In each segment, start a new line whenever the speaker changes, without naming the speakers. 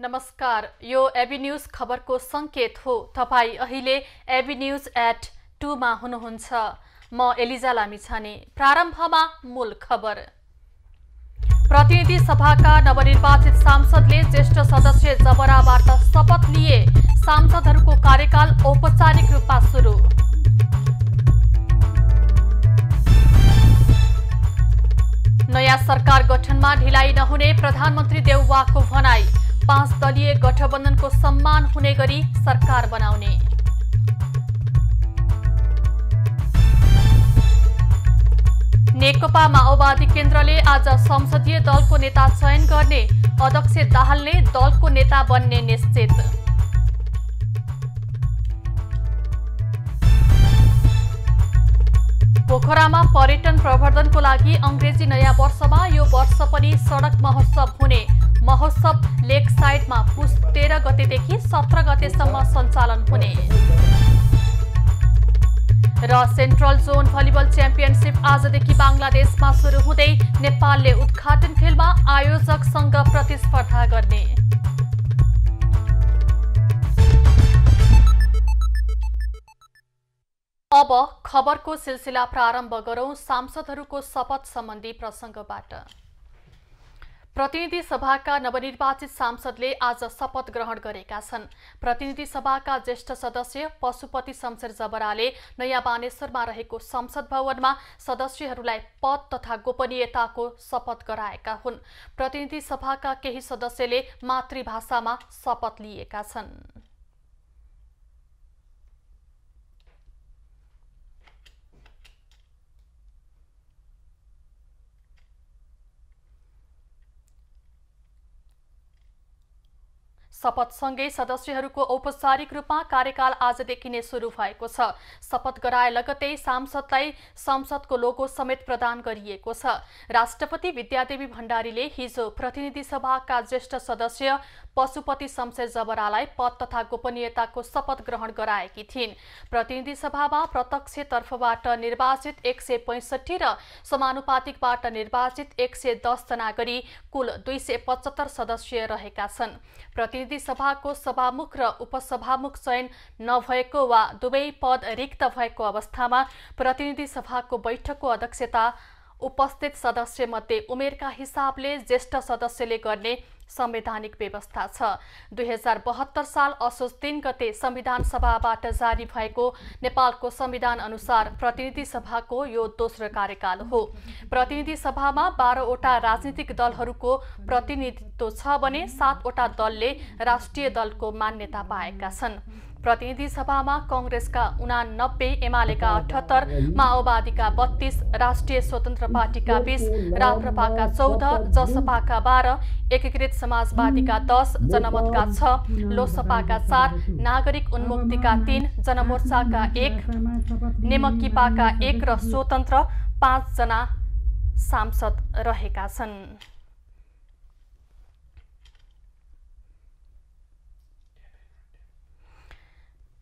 नमस्कार, यो AB news खबरको संकेत हो। तपाई अहिले एबी न्यूज @ 2 मा हुनुहुन्छ। म एलिजा लामिछाने। प्रारम्भमा मूल खबर। प्रतिनिधि सभाका नवनिर्वाचित सांसदले ज्येष्ठ सदस्य जबराबाट शपथ लिए। सांसदहरूको कार्यकाल औपचारिक रूपमा सुरु। नयाँ सरकार गठनमा ढिलाइ नहुने प्रधानमन्त्री देउवाको भनाई। 5 दलीय गठबन्धनको सम्मान हुने गरी सरकार बनाउने। नेकपा माओवादी केन्द्रले आज संसदीय दलको नेता चयन गर्ने। अध्यक्ष दाहालले दलको नेता बन्ने निश्चित। पोखरामा पर्यटन प्रवर्धनको लागि अंग्रेजी नयाँ वर्षमा यो वर्ष पनि सडक महोत्सव हुने। महोत्सव लेक साइडमा पुस 13 गतेदेखि 17 गतेसम्म सञ्चालन हुने। र सेन्ट्रल जोन भलिबल च्याम्पियनशिप आजदेखि बांग्लादेशमा सुरु हुँदै नेपालले उद्घाटन खेलमा आयोजकसँग प्रतिस्पर्धा गर्ने। अब खबरको सिलसिला प्रारम्भ गरौं सांसदहरूको शपथ सम्बन्धी प्रसंगबाट। प्रतिनिधि सभाका नवनिर्वाचित सांसदले आज शपथ ग्रहण गरेका छन्। प्रतिनिधि सभाका ज्येष्ठ सदस्य पशुपति शमशेर जबराले नयाँ बानेश्वरमा रहेको संसद भवनमा सदस्यहरूलाई पद तथा गोपनीयताको शपथ गराएका हुन्। प्रतिनिधि सभाका केही सदस्यले मातृभाषामा शपथ लिएका छन्। शपथसँगै सदस्यहरूको औपचारिक रूपमा कार्यकाल आजदेखि नै सुरु भएको छ। शपथ गराए लगतै सांसदलाई संसदको लोगो समेत प्रदान गरिएको छ। राष्ट्रपति विद्यादेवी भण्डारीले हिजो प्रतिनिधि सभाका ज्येष्ठ सदस्य पशुपति शमशेर जबरालाई पद तथा गोपनीयताको शपथ ग्रहण गराएकी थिइन्। प्रतिनिधि सभामा प्रत्यक्ष तर्फबाट निर्वाचित 165 र समानुपातिकबाट निर्वाचित 110 जना गरी कुल 275 सदस्य रहेका छन्। प्रतिनिधि सभाको सभामुख र उपसभामुख चयन नभएको वा दुवै पद रिक्त भएको अवस्थामा प्रतिनिधि सभाको बैठकको अध्यक्षता उपस्थित सदस्य मध्ये उमेरका हिसाबले ज्येष्ठ सदस्यले गर्ने संवैधानिक व्यवस्था छ। 2072 साल असोज 3 गते संविधान सभाबाट जारी भएको नेपालको संविधान अनुसार प्रतिनिधि सभाको यो दोस्रो कार्यकाल हो। प्रतिनिधि सभामा 12 वटा राजनीतिक दलहरूको प्रतिनिधित्व छ भने 7 वटा दलले राष्ट्रिय दलको मान्यता पाएका छन्। प्रतिनिधि सभामा कांग्रेसका 89, एमालेका 78, माओवादीका 32, राष्ट्रिय स्वतन्त्र पार्टीका 20, राप्रपाका 14, जसपाका 12, एकीकृत समाजवादीका 10, जनमतका 6, लोकसपाका 4, नागरिक उन्मुक्तिका 3, जनमोर्चाका 1, नेमकिपाका 1 र स्वतन्त्र 5 जना सांसद रहेका छन्।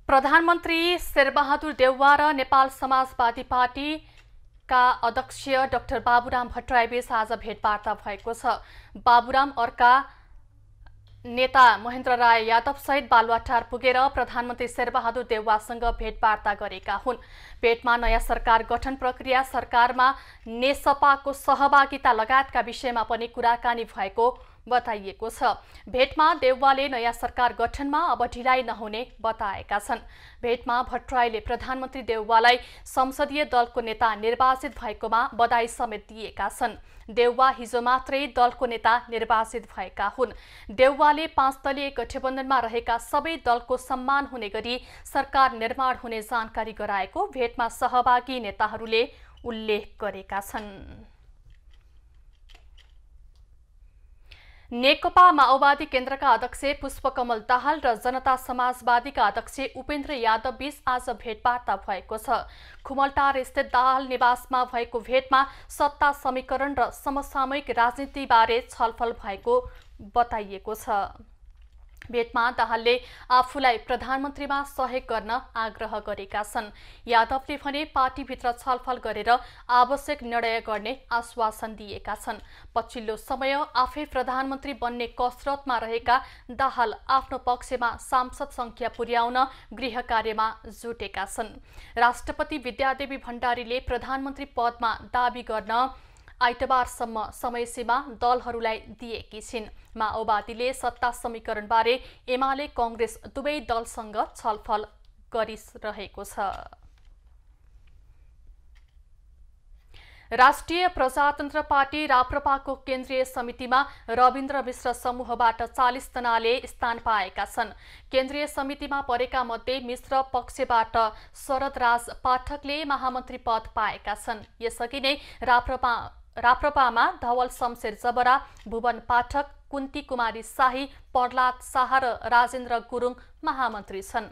प्रधानमन्त्री शेरबहादुर देउवा र नेपाल समाजवादी पार्टीका अध्यक्ष डाक्टर बाबुराम भट्टराईबीच आज भेटवार्ता भएको छ। बाबुराम अर्का नेता महेन्द्र राय यादव सहित बालुवाटार पुगेर प्रधानमन्त्री शेरबहादुर देउवासँग भेटवार्ता गरेका हुन्। भेटमा नयाँ सरकार गठन प्रक्रिया, सरकारमा नेसपाको सहभागिता लगायतका विषयमा पनि कुराकानी भएको बताइएको छ। भेटमा देउवाले नयाँ सरकार गठनमा अब ढिलाइ नहुने बताएका छन्। भेटमा भट्टराईले प्रधानमन्त्री देउवालाई संसदीय दलको नेता निर्वाचित भएकोमा बधाई समेत दिएका छन्। देउवा हिजो मात्रै दलको नेता निर्वाचित भएका हुन्। देउवाले 5 दलीय गठबन्धनमा रहेका सबै दलको सम्मान हुने गरी सरकार निर्माण हुने जानकारी गराएको भेटमा सहभागी नेताहरूले उल्लेख गरेका छन्। नेकपा माओवादी केन्द्रका अध्यक्ष पुष्पकमल दाहाल र जनता समाजवादीका अध्यक्ष उपेन्द्र यादव बीच आज भेटवार्ता भएको छ। खुमलटार स्थित दाहाल निवासमा भएको भेटमा सत्ता समीकरण र समसामयिक राजनीतिबारे छलफल भएको बताइएको छ। भेटमा दाहालले आफूलाई प्रधानमन्त्रीमा सहयोग गर्न आग्रह गरेका छन्। यादवले भने पार्टीभित्र छलफल गरेर आवश्यक निर्णय गर्ने आश्वासन दिएका छन्। पछिल्लो समय आफै प्रधानमन्त्री बन्ने कसरतमा रहेका दाहाल आफ्नो पक्षमा सांसद संख्या पुर्याउन गृह कार्यमा जुटेका छन्। राष्ट्रपति विद्यादेवी भण्डारीले प्रधानमन्त्री पदमा दाबी गर्न आइतबारसम्म समयसीमा दलहरूलाई दिएकी छिन्। माओवादीले सत्ता समीकरणबारे एमाले कांग्रेस दुवै दलसँग छलफल गरिरहेको छ। राष्ट्रिय प्रजातन्त्र पार्टी राप्रपाको केन्द्रीय समितिमा रविन्द्र मिश्र समूहबाट 40 जनाले स्थान पाएका छन्। केन्द्रीय समितिमा परेका मध्ये मिश्र पक्षबाट शरदराज पाठकले महामन्त्री पद पाएका छन्। यसअघि नै राप्रपामा धवल शमशेर जबरा, भुवन पाठक, कुन्ती कुमारी शाही, प्रहलाद शाह र राजेन्द्र गुरुङ महामन्त्री छन्।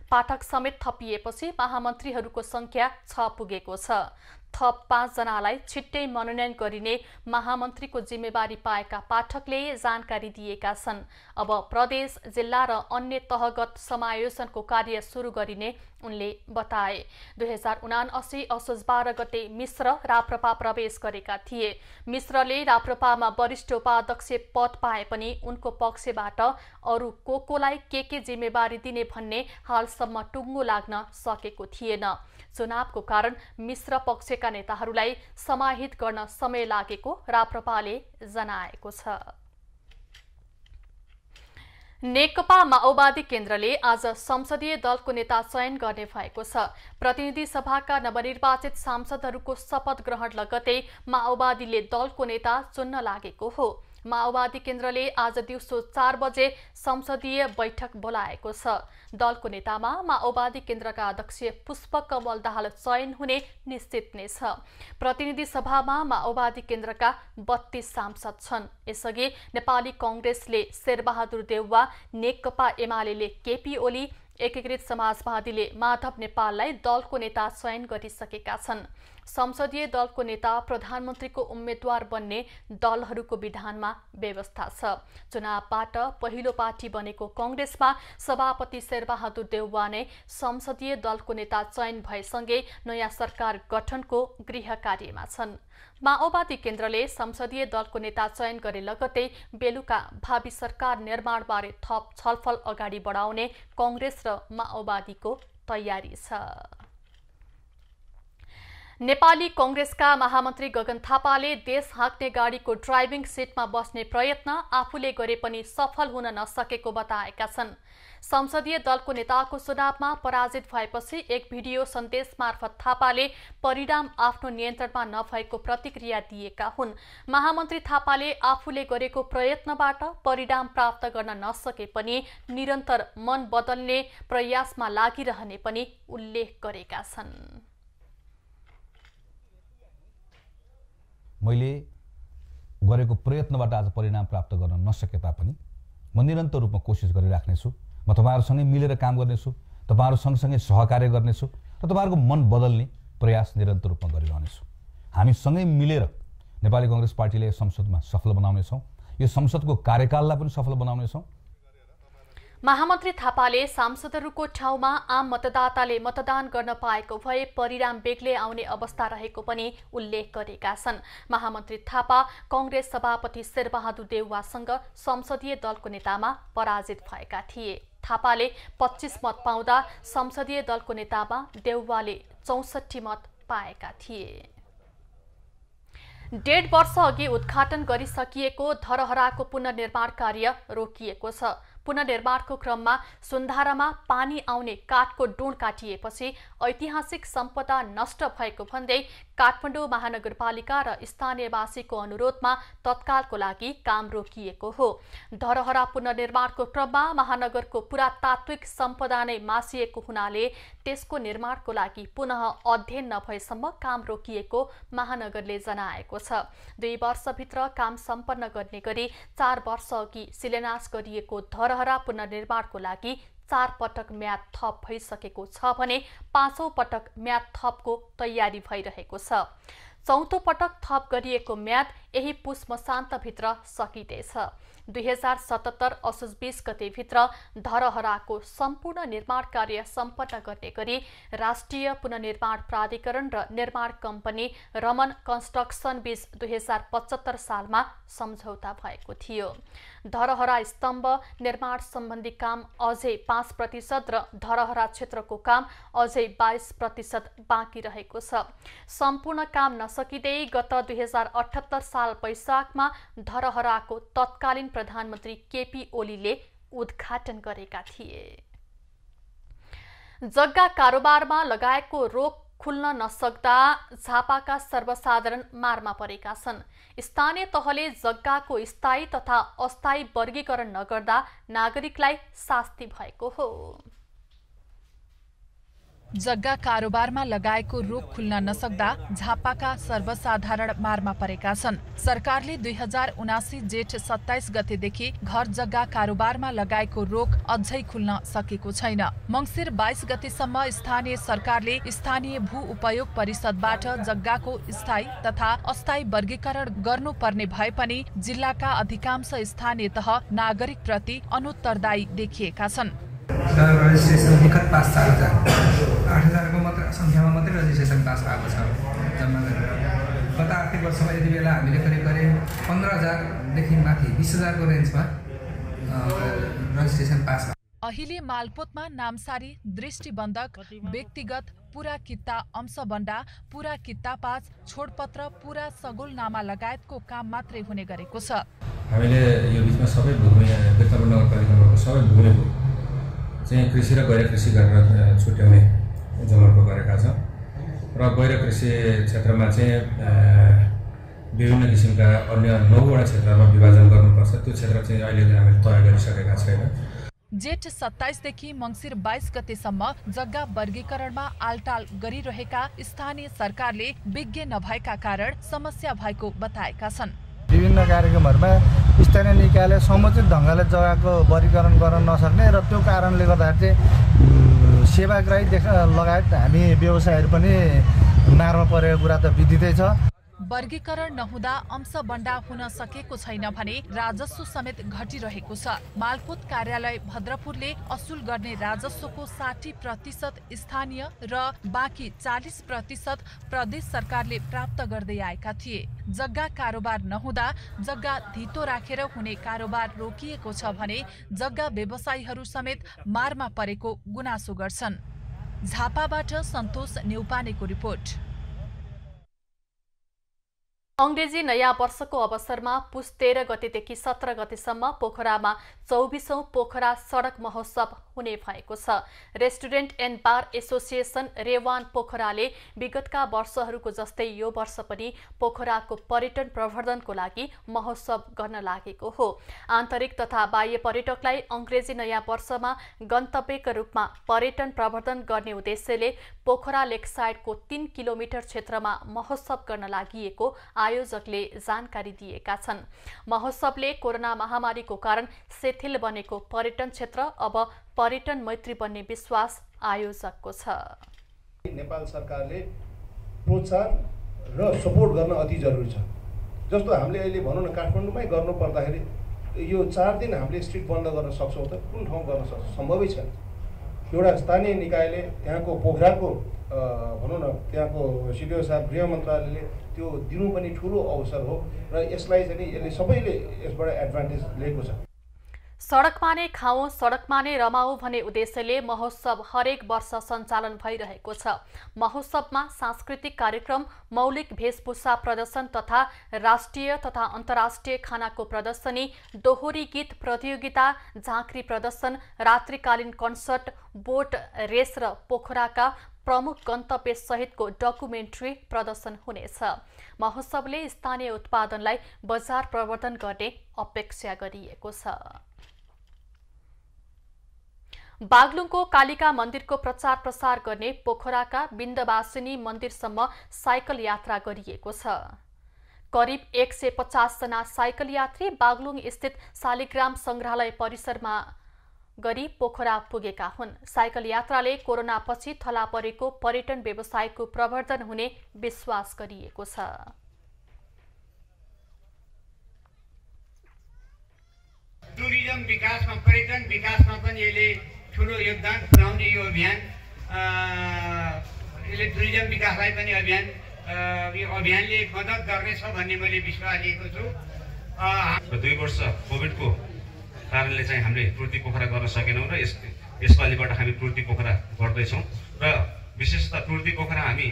पाठक समेत थपिएपछि महामन्त्रीहरूको संख्या 6 पुगेको छ। थप 5 जनालाई छिट्टै मनोनयन गरिने महामन्त्रीको जिम्मेवारी पाएका पाठकले जानकारी दिएका छन्। अब प्रदेश, जिल्ला र अन्य तहगत समायोजनको कार्य सुरु गरिने उनले बताए। 2079 असोज 12 गते मिश्र राप्रपा प्रवेश गरेका थिए। मिश्रले राप्रपामा वरिष्ठ उपाध्यक्ष पद पाए पनि उनको पक्षबाट अरू कोलाई के जिम्मेवारी दिने भन्ने हालसम्म टुङ्गो लाग्न सकेको थिएन। चुनावको कारण मिश्र पक्षका नेताहरूलाई समाहित गर्न समय लागेको राप्रपाले जनाएको छ। नेकपा माओवादी केन्द्रले आज संसदीय दलको नेता चयन गर्ने भएको छ। प्रतिनिधि सभाका नवनिर्वाचित सांसदहरूको शपथ ग्रहण लगतै माओवादीले दलको नेता चुन्न लागेको हो। माओवादी केन्द्रले आज दिउँसो 4 बजे संसदीय बैठक बोलाएको छ। दलको नेतामा माओवादी केन्द्रका अध्यक्ष पुष्पकमल दाहाल चयन हुने निश्चित नै छ। प्रतिनिधि सभामा माओवादी केन्द्रका 32 सांसद छन्। यसअघि नेपाली कांग्रेसले शेरबहादुर देउवा, नेकपा एमाले केपी ओली, एकीकृत समाजवादीले माधव नेपाललाई दलको नेता चयन गरिसकेका छन्। संसदीय दलको नेता प्रधानमन्त्रीको उम्मेद्वार बन्ने दलहरूको विधानमा व्यवस्था छ। चुनावबाट पहिलो पार्टी बनेको कांग्रेसमा सभापति शेरबहादुर देउवा नै संसदीय दलको नेता चयन भएसँगै नयाँ सरकार गठनको गृह कार्यमा छन्। माओवादी केन्द्रले संसदीय दलको नेता चयन गरे लगतै बेलुका भावी सरकार निर्माणबारे थप छलफल अगाडि बढाउने कांग्रेस र माओवादीको तयारी छ। नेपाली कांग्रेसका महामन्त्री गगन थापाले देश हाँक्ने गाडीको ड्राइभिङ सिटमा बस्ने प्रयत्न आफूले गरे पनि सफल हुन नसकेको बताएका छन्। संसदीय दलको नेताको चुनावमा पराजित भएपछि एक भिडियो सन्देश मार्फत थापाले परिणाम आफ्नो नियन्त्रणमा नभएको प्रतिक्रिया दिएका हुन्। महामन्त्री थापाले आफूले गरेको प्रयत्नबाट परिणाम प्राप्त गर्न नसके पनि निरन्तर मन बदल्ने प्रयासमा लागिरहने पनि उल्लेख गरेका छन्।
मैले गरेको प्रयत्नबाट आज परिणाम प्राप्त गर्न नसके तापनि म निरन्तर रूपमा कोसिस गरिराख्नेछु। म तपाईहरुसँगै मिलेर काम गर्नेछु, तपाईहरु सँगसँगै सहकार्य गर्नेछु र तपाईहरुको मन बदल्ने प्रयास निरन्तर रूपमा गरिरहनेछु। हामी सँगै मिलेर नेपाली कांग्रेस पार्टीले संसदमा सफल बनाउनेछौँ। यो संसदको कार्यकाललाई पनि सफल बनाउनेछौँ।
महामन्त्री थापाले सांसदहरूको ठाउँमा आम मतदाताले मतदान गर्न पाएको भए परिणाम बेग्लै आउने अवस्था रहेको पनि उल्लेख गरेका छन्। महामन्त्री थापा कांग्रेस सभापति शेरबहादुर देउवासँग संसदीय दलको नेतामा पराजित भएका थिए। थापाले 25 मत पाउँदा संसदीय दलको नेतामा देउवाले 64 मत पाएका थिए। 1.5 वर्ष अघि उद्घाटन गरिसकिएको धरहराको पुनर्निर्माण कार्य रोकिएको छ। पुनर्निर्माणको क्रममा सुन्धारामा पानी आउने काठको डुँड काटिएपछि ऐतिहासिक सम्पदा नष्ट भएको भन्दै काठमाडौँ महानगरपालिका र स्थानीयवासीको अनुरोधमा तत्कालको लागि काम रोकिएको हो। धरहरा पुनर्निर्माणको क्रममा महानगरको पुरातात्विक सम्पदा नै मासिएको हुनाले त्यसको निर्माणको लागि पुनः अध्ययन नभएसम्म काम रोकिएको महानगरले जनाएको छ। 2 वर्षभित्र काम सम्पन्न गर्ने गरी 4 वर्ष अघि शिलान्यास गरिएको धरहरा पुनर्निर्माणको लागि 4 पटक म्याद थप भइसकेको छ भने 5औं पटक म्याद थपको तयारी भइरहेको छ। 4औं पटक थप गरिएको म्याद यही पुष मसान्तभित्र सकिँदैछ। 2077 असोज 20 गतेभित्र धरहराको सम्पूर्ण निर्माण कार्य सम्पन्न गर्ने गरी राष्ट्रिय पुनर्निर्माण प्राधिकरण र निर्माण कम्पनी रमन कन्स्ट्रक्सन बीच 2075 सालमा सम्झौता भएको थियो। धरहरा स्तम्भ निर्माण सम्बन्धी काम अझै 5% र धरहरा क्षेत्रको काम अझै 22% बाँकी रहेको छ। सम्पूर्ण काम नसकिँदै गत 2078 साल वैशाखमा धरहराको तत्कालीन प्रधानमन्त्री केपी ओलीले उद्घाटन गरेका थिए। जग्गा कारोबारमा लगाएको रोक खुल्न नसक्दा झापाका सर्वसाधारण मारमा परेका छन्। स्थानीय तहले जग्गाको स्थायी तथा अस्थायी वर्गीकरण नगर्दा नागरिकलाई शास्ति भएको हो।
जग्गा कारोबारमा लगाएको रोक खुल्न नसक्दा झापाका सर्वसाधारण मारमा परेका छन्। सरकारले 2079 जेठ 27 गतेदेखि घर जग्गा कारोबारमा लगाएको रोक अझै खुल्न सकेको छैन। मङ्सिर 22 गतेसम्म स्थानीय सरकारले स्थानीय भू उपयोग परिषदबाट जग्गाको स्थायी तथा अस्थायी वर्गीकरण गर्नुपर्ने भए पनि जिल्लाका अधिकांश स्थानीय तह नागरिक प्रति अनुत्तरदायी देखिएका छन्।
रजिस्ट्रेसन निकट पास 8,000 को मात्र संख्यामा मात्रै रजिस्ट्रेसन पास भएको छ जम्मा गरेर। गत आर्थिक वर्षमा यति बेला हामीले करिब 15,000 देखि माथि 20,000 को रेन्जमा रजिस्ट्रेसन पास भयो।
अहिले मालपोतमा नामसारी, दृष्टिबन्धक, व्यक्तिगत, पूरा कित्ता अंशबन्डा, पूरा कित्ता पास, छोडपत्र, पूरा सगुलनामा लगायतको काम मात्रै हुने गरेको छ।
हामीले यो बीचमा सबै भूमि बेतनपुर नगरपालिकाको सबै भूमिको चाहिँ कृषि र गैर कृषि गरेर छुट्याउने जमर्को गरेका छौँ र गैर कृषि क्षेत्रमा चाहिँ विभिन्न किसिमका अन्य 9वटा क्षेत्रमा विभाजन गर्नुपर्छ। त्यो क्षेत्र चाहिँ अहिले हामीले तय गरिसकेका छैनौँ।
जेठ 27 देखि मङ्सिर 22 गतेसम्म जग्गा वर्गीकरणमा आलटाल गरिरहेका स्थानीय सरकारले विज्ञ नभएका कारण समस्या भएको बताएका छन्।
विभिन्न कार्यक्रमहरूमा स्थानीय निकायले समुचित ढङ्गले जग्गाको वर्गीकरण गर्न नसक्ने र त्यो कारणले गर्दाखेरि चाहिँ सेवाग्राही लगायत हामी व्यवसायहरू पनि मारमा परेको कुरा त विदितै छ।
वर्गीकरण नहुँदा अंशबन्डा हुन सकेको छैन भने राजस्व समेत घटिरहेको छ। मालपोत कार्यालय भद्रपुरले असुल गर्ने राजस्वको 60% स्थानीय र बाँकी 40% प्रदेश सरकारले प्राप्त गर्दै आएका थिए। जग्गा कारोबार नहुँदा जग्गा धितो राखेर हुने कारोबार रोकिएको छ भने जग्गा व्यवसायीहरू समेत मारमा परेको गुनासो गर्छन्। झापाबाट सन्तोष न्यौपानेको रिपोर्ट।
अंग्रेजी नयाँ वर्षको अवसरमा पुस 13 गतेदेखि 17 गतेसम्म पोखरामा 24औं पोखरा सडक महोत्सव हुने भएको छ। रेस्टुरेन्ट एन्ड बार एसोसिएसन रेवान पोखराले विगतका वर्षहरूको जस्तै यो वर्ष पनि पोखराको पर्यटन प्रवर्धनको लागि महोत्सव गर्न लागेको हो। आन्तरिक तथा बाह्य पर्यटकलाई अंग्रेजी नयाँ वर्षमा गन्तव्यका रूपमा पर्यटन प्रवर्धन गर्ने उद्देश्यले पोखरा लेकसाइडको 3 किलोमिटर क्षेत्रमा महोत्सव गर्न लागि आयोजकले जानकारी दिएका छन्। महोत्सवले कोरोना महामारीको कारण शिथिल बनेको पर्यटन क्षेत्र अब पर्यटन मैत्री बन्ने विश्वास आयोजकको छ।
नेपाल सरकारले प्रोत्साहन र सपोर्ट गर्न अति जरुरी छ। जस्तो हामीले अहिले भनौँ न काठमाडौँमै गर्नु पर्दाखेरि यो 4 दिन हामीले स्ट्रिट बन्द गर्न सक्छौँ त कुन ठाउँ गर्न सक्छौँ? सम्भवै छैन। एउटा स्थानीय निकायले त्यहाँको पोखराको भनौँ न त्यहाँको सिडिओ साहब गृह मन्त्रालयले त्यो दिनु पनि ठुलो अवसर हो र यसलाई चाहिँ यसले सबैले यसबाट एडभान्टेज लिएको छ।
सडकमा नै खाऊ सडकमा नै रमाऊ भन्ने उद्देश्यले महोत्सव हरेक वर्ष सञ्चालन भइरहेको छ। महोत्सवमा सांस्कृतिक कार्यक्रम, मौलिक वेशभूषा प्रदर्शन तथा राष्ट्रिय तथा अन्तर्राष्ट्रिय खानाको प्रदर्शनी, दोहोरी गीत प्रतियोगिता, झाँक्री प्रदर्शन, रात्रिकालीन कन्सर्ट, बोट रेस र पोखराका प्रमुख गन्तव्य सहितको डकुमेन्ट्री प्रदर्शन हुनेछ। महोत्सवले स्थानीय उत्पादनलाई बजार प्रवर्धन गर्ने अपेक्षा गरिएको छ। बागलुङको कालिका मन्दिरको प्रचार प्रसार गर्ने पोखराका बिन्दवासिनी मन्दिरसम्म साइकल यात्रा गरिएको छ। करिब 150 जना साइकल यात्री बागलुङ स्थित शालिग्राम संग्रहालय परिसरमा गरी पोखरा पुगेका हुन्। साइकल यात्राले कोरोनापछि थला परेको पर्यटन व्यवसायको प्रवर्धन हुने विश्वास गरिएको छ।
टुरिज्म विकासमा पर्यटन विकासमा पनि यसले ठुलो योगदान पुर्याउने यो अभियान यसले टुरिज्म विकासलाई पनि यो अभियानले मद्दत गर्नेछ भन्ने मैले विश्वास लिएको छु।
2 वर्ष कोभिडको कारणले चाहिँ हामीले पूर्ति पोखरा गर्न सकेनौँ र यसपालिबाट हामी पूर्ति पोखरा गर्दैछौँ र विशेषतः पूर्ति पोखरा हामी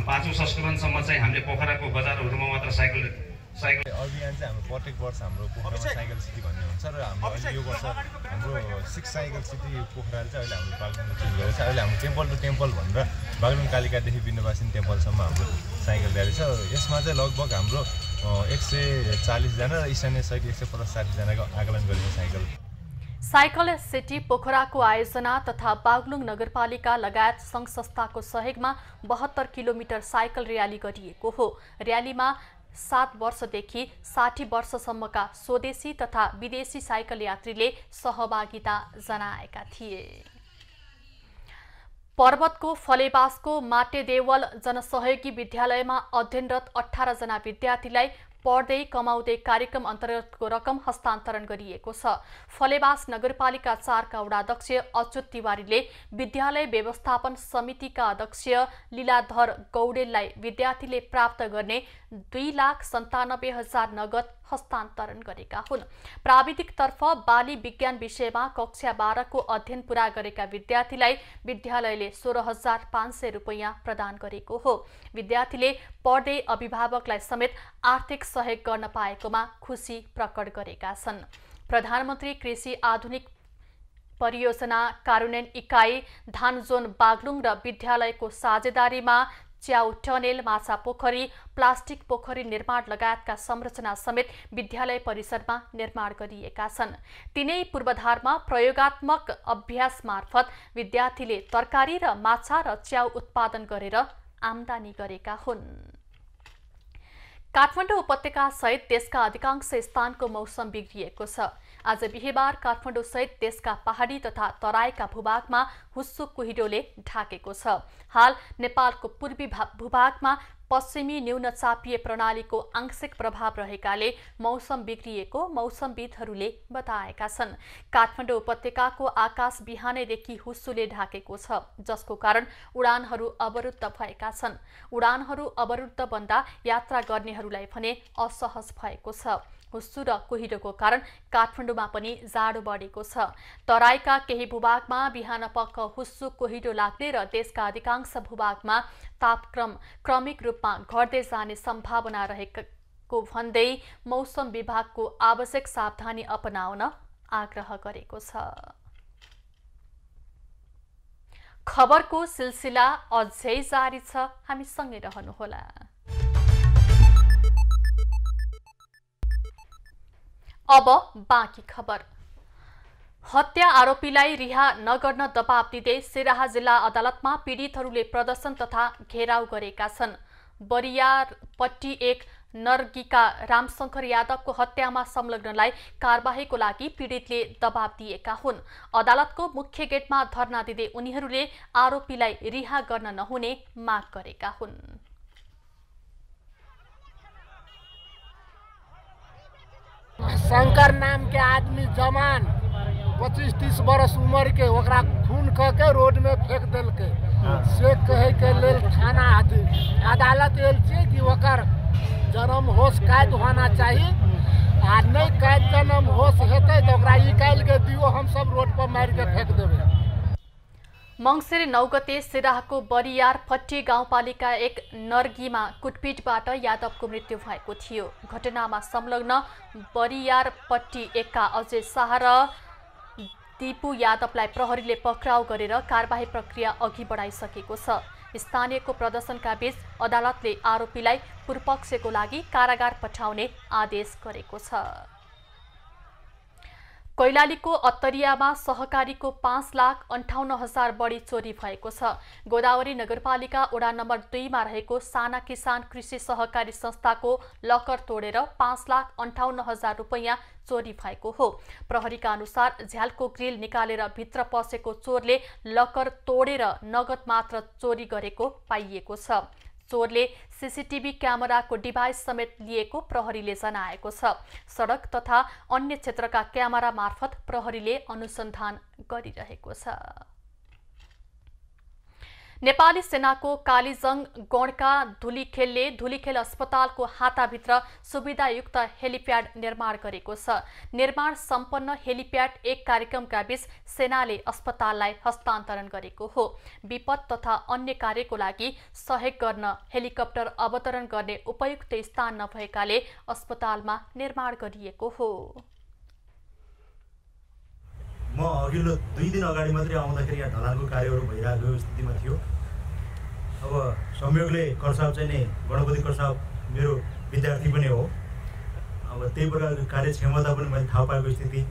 5औं संस्करणसम्म चाहिँ हामीले पोखराको बजारहरूमा मात्र साइकल
अभियान चाहिँ हाम्रो प्रत्येक वर्ष हाम्रो पोखरामा साइकल सिटी भन्ने हुन्छ र हाम्रो अहिले यो वर्ष हाम्रो 6 साइकल सिटी पोखराले चाहिँ अहिले हाम्रो बागलुङमा चुज गरेको छ। अहिले हाम्रो टेम्पल टु टेम्पल भनेर बागलुङ कालिकादेखि बिन्दुवासिन टेम्पलसम्म हाम्रो साइकल र्याली छ। यसमा चाहिँ लगभग हाम्रो 140 जना र स्थानीय सहित 150-60 जनाको आकलन गरेको
साइकल सिटी पोखराको आयोजना तथा बागलुङ नगरपालिका लगायत सङ्घ संस्थाको सहयोगमा 72 किलोमिटर साइकल र्याली गरिएको हो। र्यालीमा 7 वर्षदेखि 60 वर्षसम्मका स्वदेशी तथा विदेशी साइकल यात्रीले सहभागिता जनाएका थिए। पर्वतको फलेबासको माटे देवल जनसहयोगी विद्यालयमा अध्ययनरत 18 जना विद्यार्थीलाई पढ्दै कमाउँदै कार्यक्रम अन्तर्गतको रकम हस्तान्तरण गरिएको छ। फलेबास नगरपालिका 4 का वडाध्यक्ष अच्युत तिवारीले विद्यालय व्यवस्थापन समितिका अध्यक्ष लीलाधर गौडेललाई विद्यार्थीले प्राप्त गर्ने 2,97,000 नगद हस्तान्तरण गरेका हुन्। प्राविधिक तर्फ बाली विज्ञान विषयमा कक्षा 12 को अध्ययन पूरा गरेका विद्यार्थीलाई विद्यालयले 16,500 रुपैयाँ प्रदान गरेको हो। विद्यार्थीले पढ्दै अभिभावकलाई समेत आर्थिक सहयोग गर्न पाएकोमा खुशी प्रकट गरेका छन्। प्रधानमन्त्री कृषि आधुनिक परियोजना कार्यान्वयन इकाइ धान जोन बागलुङ र विद्यालयको साझेदारीमा च्याउ टनेल, माछा पोखरी, प्लास्टिक पोखरी निर्माण लगायतका संरचना समेत विद्यालय परिसरमा निर्माण गरिएका छन्। तिनै पूर्वाधारमा प्रयोगात्मक अभ्यास मार्फत विद्यार्थीले तरकारी र माछा र च्याउ उत्पादन गरेर आम्दानी गरेका हुन्। काठमाडौँ उपत्यका सहित देशका अधिकांश स्थानको मौसम बिग्रिएको छ। आज बिहीबार काठमाडौँ सहित देशका पहाडी तथा तराईका भूभागमा हुस्सो कुहिरोले ढाकेको छ। हाल नेपालको पूर्वी भूभागमा पश्चिमी न्यून चापिय प्रणालीको आंशिक प्रभाव रहेकाले मौसम बिग्रिएको मौसमविदहरूले बताएका छन्। काठमाडौँ उपत्यकाको आकाश बिहानैदेखि हुस्सोले ढाकेको छ, जसको कारण उडानहरू अवरुद्ध भएका छन्। उडानहरू अवरुद्ध बन्दा यात्रा गर्नेहरूलाई भने असहज भएको छ। हुस्सो र कुहिरोको कारण काठमाडौँमा पनि जाडो बढेको छ। तराईका केही भूभागमा बिहान पख हुस्सो कुहिरो लाग्ने र देशका अधिकांश भूभागमा तापक्रम क्रमिक रूपमा घट्दै जाने सम्भावना रहेको भन्दै मौसम विभागको आवश्यक सावधानी अपनाउन आग्रह गरेको छ। खबरको सिलसिला अझै जारी छ, हामी सँगै रहनुहोला। अब बाँकी खबर। हत्या आरोपीलाई रिहा नगर्न दबाब दिँदै सिराहा जिल्ला अदालतमा पीडितहरूले प्रदर्शन तथा घेराउ गरेका छन्। बरियारपट्टी 1 नर्गीका रामशंकर यादवको हत्यामा संलग्नलाई कारबाहीको लागि पीडितले दबाब दिएका हुन्। अदालतको मुख्य गेटमा धरना दिँदै उनीहरूले आरोपीलाई रिहा गर्न नहुने माग गरेका हुन्।
शंकर नाम के आदमी जवान 25-30 बरस उम्र के ओकरा खून क के रोड में फेंक दिल के से कहे के लेल थाना अदालत एल छै कि ओकर जन्म होश कैद होना चाहिए आ नहीं कैद जन्म होश हेतै तो ओकरा निकाल के दियो, हम सब रोड पर मार के फेंक देबै।
मंसिर 9 गते सिराहाको बरियारपट्टी गाउँपालिका 1 नर्गीमा कुटपिटबाट यादवको मृत्यु भएको थियो। घटनामा संलग्न बरियारपट्टी 1 का अजय शाह र दीपू यादवलाई प्रहरीले पक्राउ गरेर कारबाही प्रक्रिया अघि बढाइसकेको छ। स्थानीयको प्रदर्शनका बीच अदालतले आरोपीलाई पूर्वपक्षको लागि कारागार पठाउने आदेश गरेको छ। कैलालीको अत्तरियामा सहकारीको 5,58,000 बढी चोरी भएको छ। गोदावरी नगरपालिका वडा नम्बर 2 मा रहेको साना किसान कृषि सहकारी संस्थाको लकर तोडेर 5,58,000 रुपैयाँ चोरी भएको हो। प्रहरीका अनुसार झ्यालको ग्रिल निकालेर भित्र पसेको चोरले लकर तोडेर नगद मात्र चोरी गरेको पाइएको छ। चोरले सीसीटीभी क्यामेराको डिभाइस समेत लिएको प्रहरीले जनाएको छ। सडक तथा अन्य क्षेत्रका क्यामेरा मार्फत प्रहरीले अनुसन्धान गरिरहेको छ। नेपाली सेनाको कालीजङ गणका धुलीखेल अस्पतालको हाताभित्र सुविधायुक्त हेलिप्याड निर्माण गरेको छ। निर्माण सम्पन्न हेलिप्याड एक कार्यक्रमका बीच सेनाले अस्पताललाई हस्तान्तरण गरेको हो। विपद तथा अन्य कार्यको लागि सहयोग गर्न हेलिकप्टर अवतरण गर्ने उपयुक्त स्थान नभएकाले अस्पतालमा निर्माण गरिएको हो।
म अघिल्लो 2 दिन अगाडि मात्रै आउँदाखेरि यहाँ ढलानको कार्यहरू भइरहेको स्थितिमा थियो। अब संयोगले कर्साब चाहिँ नि गणपति कर्साब मेरो विद्यार्थी पनि हो। अब त्यही प्रकारको कार्यक्षमता पनि मैले थाहा पाएको स्थिति।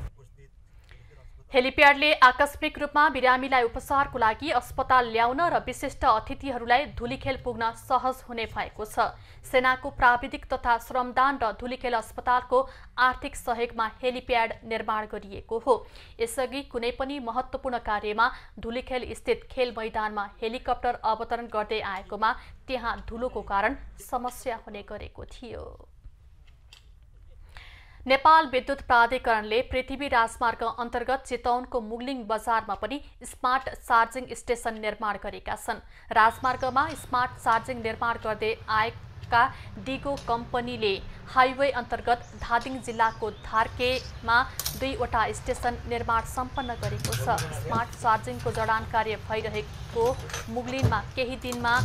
हेलिप्याडले आकस्मिक रूपमा बिरामीलाई उपचारको लागि अस्पताल ल्याउन र विशिष्ट अतिथिहरूलाई धुलीखेल पुग्न सहज हुने भएको छ। सेनाको प्राविधिक तथा श्रमदान र धुलीखेल अस्पतालको आर्थिक सहयोगमा हेलिप्याड निर्माण गरिएको हो। यसअघि कुनै पनि महत्त्वपूर्ण कार्यमा धुलीखेल स्थित खेल मैदानमा हेलिकप्टर अवतरण गर्दै आएकोमा त्यहाँ धुलोको कारण समस्या हुने गरेको थियो। नेपाल विद्युत प्राधिकरणले पृथ्वी राजमार्ग अन्तर्गत चितवनको मुगलिङ बजारमा पनि स्मार्ट चार्जिङ स्टेशन निर्माण गरेका छन्। राजमार्गमा स्मार्ट चार्जिङ निर्माण गर्दै आएका डिगो कम्पनीले हाइवे अन्तर्गत धादिङ जिल्लाको धार्केमा 2 वटा स्टेशन निर्माण सम्पन्न गरेको छ। स्मार्ट चार्जिङको जडान कार्य भइरहेको मुगलिङमा केही दिनमा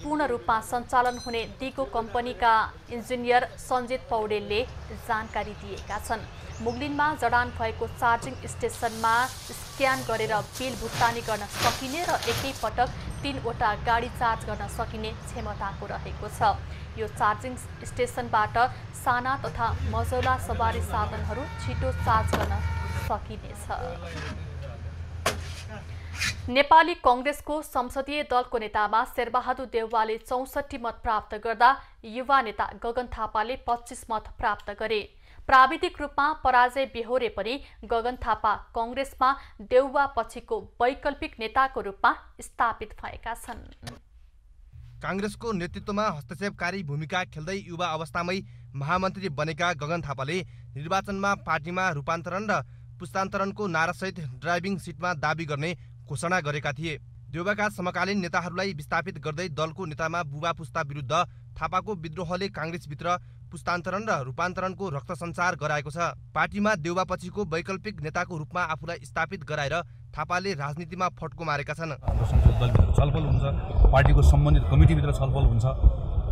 पूर्ण रूपमा सञ्चालन हुने डिगो कम्पनीका इन्जिनियर सञ्जित पौडेलले जानकारी दिएका छन्। मुगलिनमा जडान भएको चार्जिङ स्टेसनमा स्क्यान गरेर बिल भुक्तानी गर्न सकिने र एकै पटक 3 वटा गाडी चार्ज गर्न सकिने क्षमताको रहेको छ। यो चार्जिङ स्टेसनबाट साना तथा मझौला सवारी साधनहरू छिटो चार्ज गर्न सकिनेछ। नेपाली कांग्रेसको संसदीय दलको नेतामा शेरबहादुर देउवाले 64 मत प्राप्त गर्दा युवा नेता गगन थापाले 25 मत प्राप्त गरे। प्राविधिक रूपमा पराजय बेहोरे पनि गगन थापा कांग्रेसमा देउवा पछिको वैकल्पिक नेताको रूपमा स्थापित भएका छन्।
कांग्रेसको नेतृत्वमा हस्तक्षेपकारी भूमिका खेल्दै युवा अवस्थामै महामन्त्री बनेका गगन थापाले निर्वाचनमा पार्टीमा रूपान्तरण र पुस्तान्तरणको नारासहित ड्राइभिङ सिटमा दाबी गर्ने घोषणा गरेका थिए। देउवाका समकालीन नेताहरूलाई विस्थापित गर्दै दलको नेतामा बुबा पुस्ता विरुद्ध थापाको विद्रोहले कांग्रेसभित्र पुस्तान्तरण र रूपान्तरणको रक्तसञ्चार गराएको छ। पार्टीमा देउवापछिको वैकल्पिक नेताको रूपमा आफूलाई स्थापित गराएर थापाले राजनीतिमा फड्को मारेका छन्।
छलफल हुन्छ, पार्टीको सम्बन्धित कमिटीभित्र छलफल हुन्छ।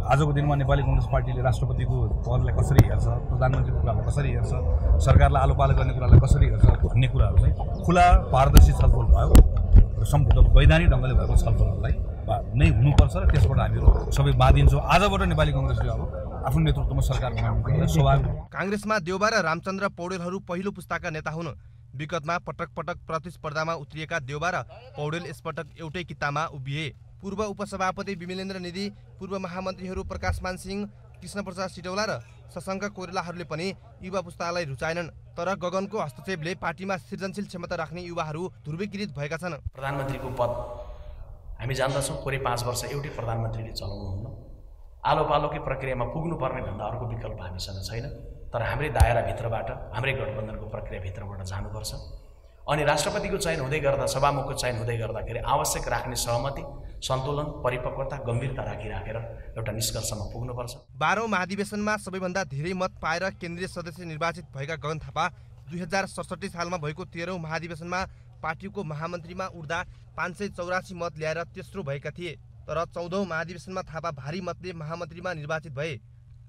आजको दिनमा नेपाली कांग्रेस पार्टीले राष्ट्रपतिको पदलाई कसरी हेर्छ, प्रधानमन्त्रीको कुरालाई कसरी हेर्छ, सरकारलाई आलोपालो गर्ने कुरालाई कसरी हेर्छ भन्ने कुराहरू चाहिँ खुला पारदर्शी छलफल भयो र सम्पूर्ण वैधानिक ढङ्गले भएको छलफलहरूलाई नै हुनुपर्छ र त्यसबाट हामीहरू सबै बाँधिन्छौँ। आजबाट नेपाली कांग्रेसले अब आफ्नो नेतृत्वमा सरकार बनाउनु स्वाभाविक।
कांग्रेसमा देउवा र रामचन्द्र पौडेलहरू पहिलो पुस्ताका नेता हुन्। विगतमा पटक पटक प्रतिस्पर्धामा उत्रिएका देउवा र पौडेल यसपटक एउटै कितामा उभिए। पूर्व उपसभापति विमलेन्द्र निधि, पूर्व महामन्त्रीहरू प्रकाशमान सिंह, कृष्णप्रसाद सिटौला र शशाङ्क कोइरालाहरूले पनि युवा पुस्तालाई रुचाएनन्। तर गगनको हस्तक्षेपले पार्टीमा सृजनशील क्षमता राख्ने युवाहरू ध्रुवीकृत भएका छन्।
प्रधानमन्त्रीको पद हामी जान्दछौँ, पुरै 5 वर्ष एउटै प्रधानमन्त्रीले चलाउनुहुन्न। आलो पालोकै प्रक्रियामा पुग्नुपर्ने भन्दा अर्को विकल्प हामीसँग छैन। तर हाम्रै दायराभित्रबाट, हाम्रै गठबन्धनको प्रक्रियाभित्रबाट जानुपर्छ। अनि राष्ट्रपतिको चयन हुँदै गर्दा, सभामुखको चयन हुँदै गर्दाखेरि आवश्यक राख्ने सहमति, सन्तुलन, परिपक्वता, गम्भीरता राखेर एउटा निष्कर्षमा पुग्नुपर्छ।
12औं महाधिवेशनमा सबैभन्दा धेरै मत पाएर केन्द्रीय सदस्य निर्वाचित भएका गगन थापा 2067 सालमा भएको 13औं महाधिवेशनमा पार्टीको महामन्त्रीमा उठ्दा 584 मत ल्याएर तेस्रो भएका थिए। तर 14औं महाधिवेशनमा थापा भारी मतले महामन्त्रीमा निर्वाचित भए।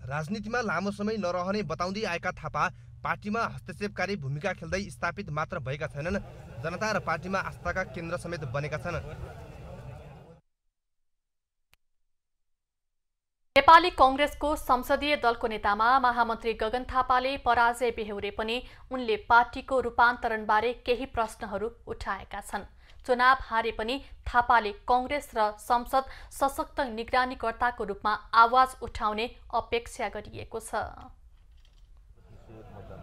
राजनीतिमा लामो समय नरहने बताउँदै आएका थापा पार्टीमा हस्तक्षेपकारी भूमिका खेल्दै स्थापित मात्र भएका छैनन्, जनता र पार्टीमा आस्थाका केन्द्र समेत बनेका छन्।
नेपाली कांग्रेसको संसदीय दलको नेतामा महामन्त्री गगन थापाले पराजय बेहोरे पनि उनले पार्टीको रूपान्तरणबारे केही प्रश्नहरू उठाएका छन्। चुनाव हारे पनि थापाले कांग्रेस र संसद सशक्त निगरानीकर्ताको रूपमा आवाज उठाउने अपेक्षा गरिएको छ।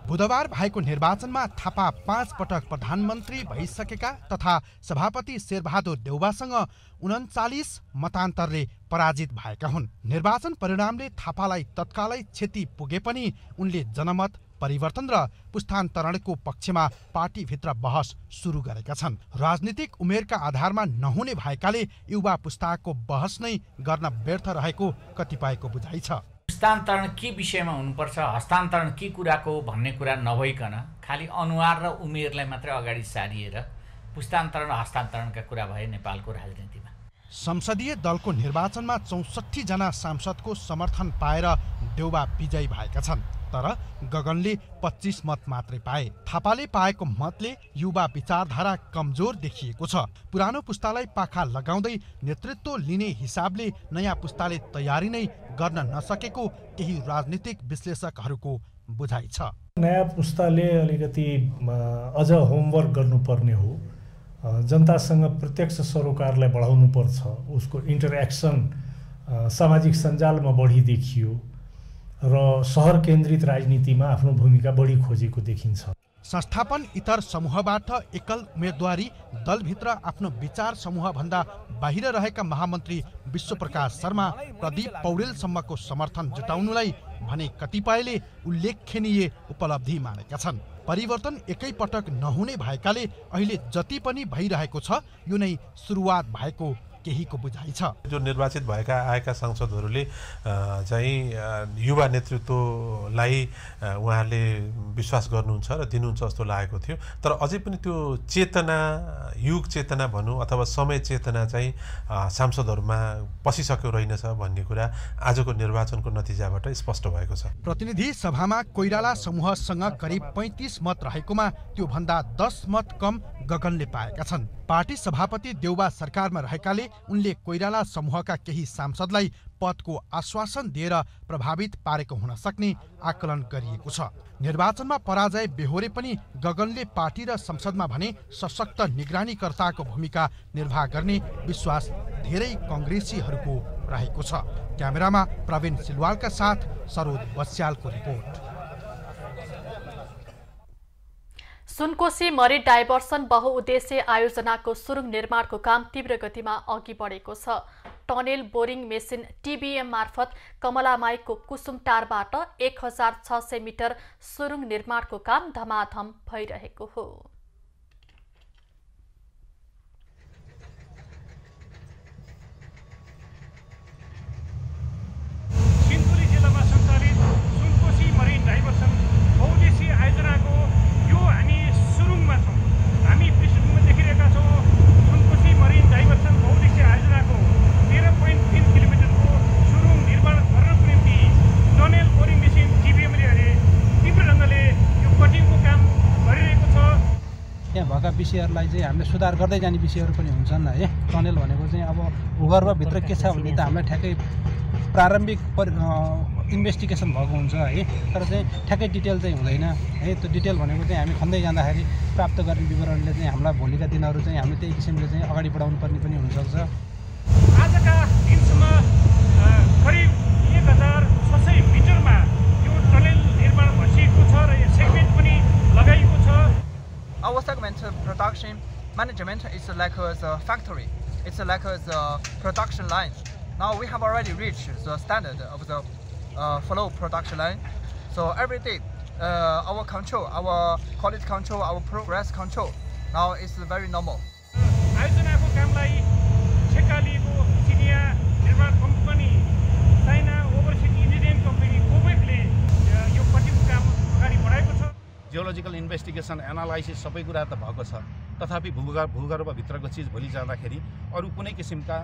बुधबार भएको निर्वाचनमा थापा 5 पटक प्रधानमन्त्री भइसकेका तथा सभापति शेरबहादुर देउवासँग 39 मतान्तरले पराजित भएका हुन्। निर्वाचन परिणामले थापालाई तत्कालै क्षति पुगे पनि उनले जनमत परिवर्तन र पुस्तान्तरणको पक्षमा पार्टीभित्र बहस सुरु गरेका छन्। राजनीतिक उमेरका आधारमा नहुने भएकाले युवा पुस्ताको बहस नै गर्न व्यर्थ रहेको कतिपयको बुझाइ छ।
पुस्तान्तरण के विषयमा हुनुपर्छ, हस्तान्तरण के कुराको भन्ने कुरा नभइकन खालि अनुहार र उमेरलाई मात्रै अगाडि सारिएर पुस्तान्तरण हस्तान्तरणका कुरा भए नेपालको राजनीतिमा।
संसदीय दलको निर्वाचनमा 64 जना सांसदको समर्थन पाएर देउवा विजयी भएका छन्, तर गगनले 25 मत मात्रै पाए। थापाले पाएको मतले युवा विचारधारा कमजोर देखिएको छ। पुरानो पुस्तालाई पाखा लगाउँदै नेतृत्व लिने हिसाबले नयाँ पुस्ताले तयारी नै गर्न नसकेको केही राजनीतिक विश्लेषकहरूको बुझाइ छ।
नयाँ पुस्ताले अलिकति अझ होमवर्क गर्नुपर्ने हो। जनतासँग प्रत्यक्ष सरोकारलाई बढाउनु पर्छ। उसको इन्टरेक्सन सामाजिक सञ्जालमा बढी देखियो र सहर केन्द्रित राजनीतिमा आफ्नो भूमिका बढी खोजेको देखिन्छ।
संस्थापन इतर समूहबाट एकल उम्मेदवारी दलभित्र आफ्नो विचार समूहभन्दा बाहिर रहेका महामन्त्री विश्वप्रकाश शर्मा, प्रदीप पौडेलसम्मको समर्थन जुटाउनुलाई भने कतिपयले उल्लेखनीय उपलब्धि मानेका छन्। परिवर्तन एकै पटक नहुने भएकाले अहिले जति पनि भइरहेको छ यो नै सुरुवात भएको केहीको बुझाइ छ।
जो निर्वाचित भएका आएका सांसदहरूले चाहिँ युवा नेतृत्वलाई उहाँहरूले विश्वास गर्नुहुन्छ र दिनुहुन्छ जस्तो लागेको थियो, तर अझै पनि त्यो चेतना, युग चेतना भनौँ अथवा समय चेतना चाहिँ सांसदहरूमा पसिसक्यो रहेनछ भन्ने कुरा आजको निर्वाचनको नतिजाबाट स्पष्ट भएको छ।
प्रतिनिधि सभामा कोइराला समूहसँग करिब 35 मत रहेकोमा त्यो भन्दा 10 मत कम गगनले पाएका छन्। पार्टी सभापति देउवा सरकारमा रहेकाले उनले कोइराला समूहका केही सांसदलाई पदको आश्वासन दिएर प्रभावित पारेको हुन सक्ने आकलन गरिएको छ। निर्वाचनमा पराजय बेहोरे पनि गगनले पार्टी र संसदमा भने सशक्त निगरानीकर्ताको भूमिका निर्वाह गर्ने विश्वास धेरै कांग्रेसीहरूको रहेको छ। क्यामेरामा प्रवीण सिलवालका साथ सरोज बस्यालको रिपोर्ट।
सुनकोशी मरिन डाइभर्सन बहुउद्देश्य आयोजनाको सुरुङ निर्माणको काम तीव्र गतिमा अघि बढेको छ। टनेल बोरिङ मेसिन टिबिएम मार्फत कमलामाईको कुसुमटारबाट 1600 मिटर सुरुङ निर्माणको काम धमाधम भइरहेको हो।
सिन्धुली जिल्लामा सञ्चालित सुनकोशी मरिन डाइभर्सन बहुउद्देश्य आयोजनाको यो हामी सुरुङमा छौँ। हामी पृष्ठभूमिमा देखिरहेका छौँ सुनकोशी मरिन डाइभर्सन बहुउद्देश्य आयोजनाको 13.3 किलोमिटरको सुरुङ निर्माण गर्नको निम्ति टनेल बोरिङ मेसिन टिबिएमले तीव्र ढङ्गले यो कटिङको काम गरिरहेको छ।
यहाँ भएका विषयहरूलाई चाहिँ हामीले सुधार गर्दै जाने विषयहरू पनि हुन्छन् है। टनेल भनेको चाहिँ अब भूगर्भभित्र के छ भन्ने त हामीलाई ठ्याक्कै प्रारम्भिक इन्भेस्टिगेसन भएको हुन्छ है, तर चाहिँ ठ्याक्कै डिटेल चाहिँ हुँदैन है। त्यो डिटेल भनेको चाहिँ हामी खन्दै जाँदाखेरि प्राप्त गर्ने विवरणले चाहिँ हामीलाई भोलिका दिनहरू चाहिँ हामीले त्यही किसिमले चाहिँ अगाडि बढाउनु पर्ने पनि हुनसक्छ।
आजका दिनसम्म करिब 1600 मिटरमा यो टनेल निर्माण भइसकेको छ र यो सेगमेन्ट पनि लगाइएको छ।
Our segment production management is like the factory. It's like the production line. Now we have already reached the standard of the flow production line. So every day, our control, our quality control, our progress control, now is very normal.
आयोजनाको कामलाई ठेक्का लिएको चिनिया निर्माण company China overseas engineering company कोबेकले यो कटिङको काम अगाडि बढाएको छ।
जियोलोजिकल इन्भेस्टिगेसन एनालाइसिस सबै कुरा त भएको छ, तथापि भूगर्भभित्रको चिज भोलि जाँदाखेरि अरू कुनै किसिमका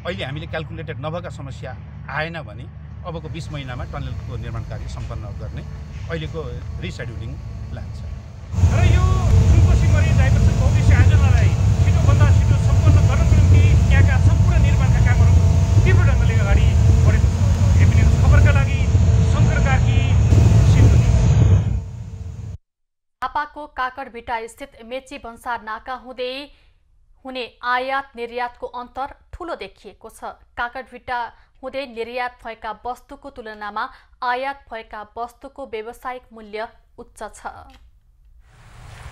अहिले हामीले क्यालकुलेटेड नभएका समस्या आएन भने अबको 20 महिनामा टनलको निर्माण कार्य सम्पन्न गर्ने अहिलेको रिसेड्युलिङ प्लान छ।
र यो सुनकोशी मरिन डाइभर्सन बहुउद्देश्य आयोजनालाई छिटोभन्दा छिटो सम्पन्न गर्नको निम्ति यहाँका सम्पूर्ण निर्माणका कामहरू तीव्र ढङ्गले अगाडि बढेको छ। एपी न्युज खबरका लागि शङ्कर कार्की, सिन्धुली।
झापाको काकडभिटा स्थित मेची भन्सार नाका हुने आयात निर्यातको अन्तर ठूलो देखिएको छ। काकडभिटा हुँदै निर्यात भएका वस्तुको तुलनामा आयात भएका वस्तुको व्यावसायिक मूल्य उच्च छ।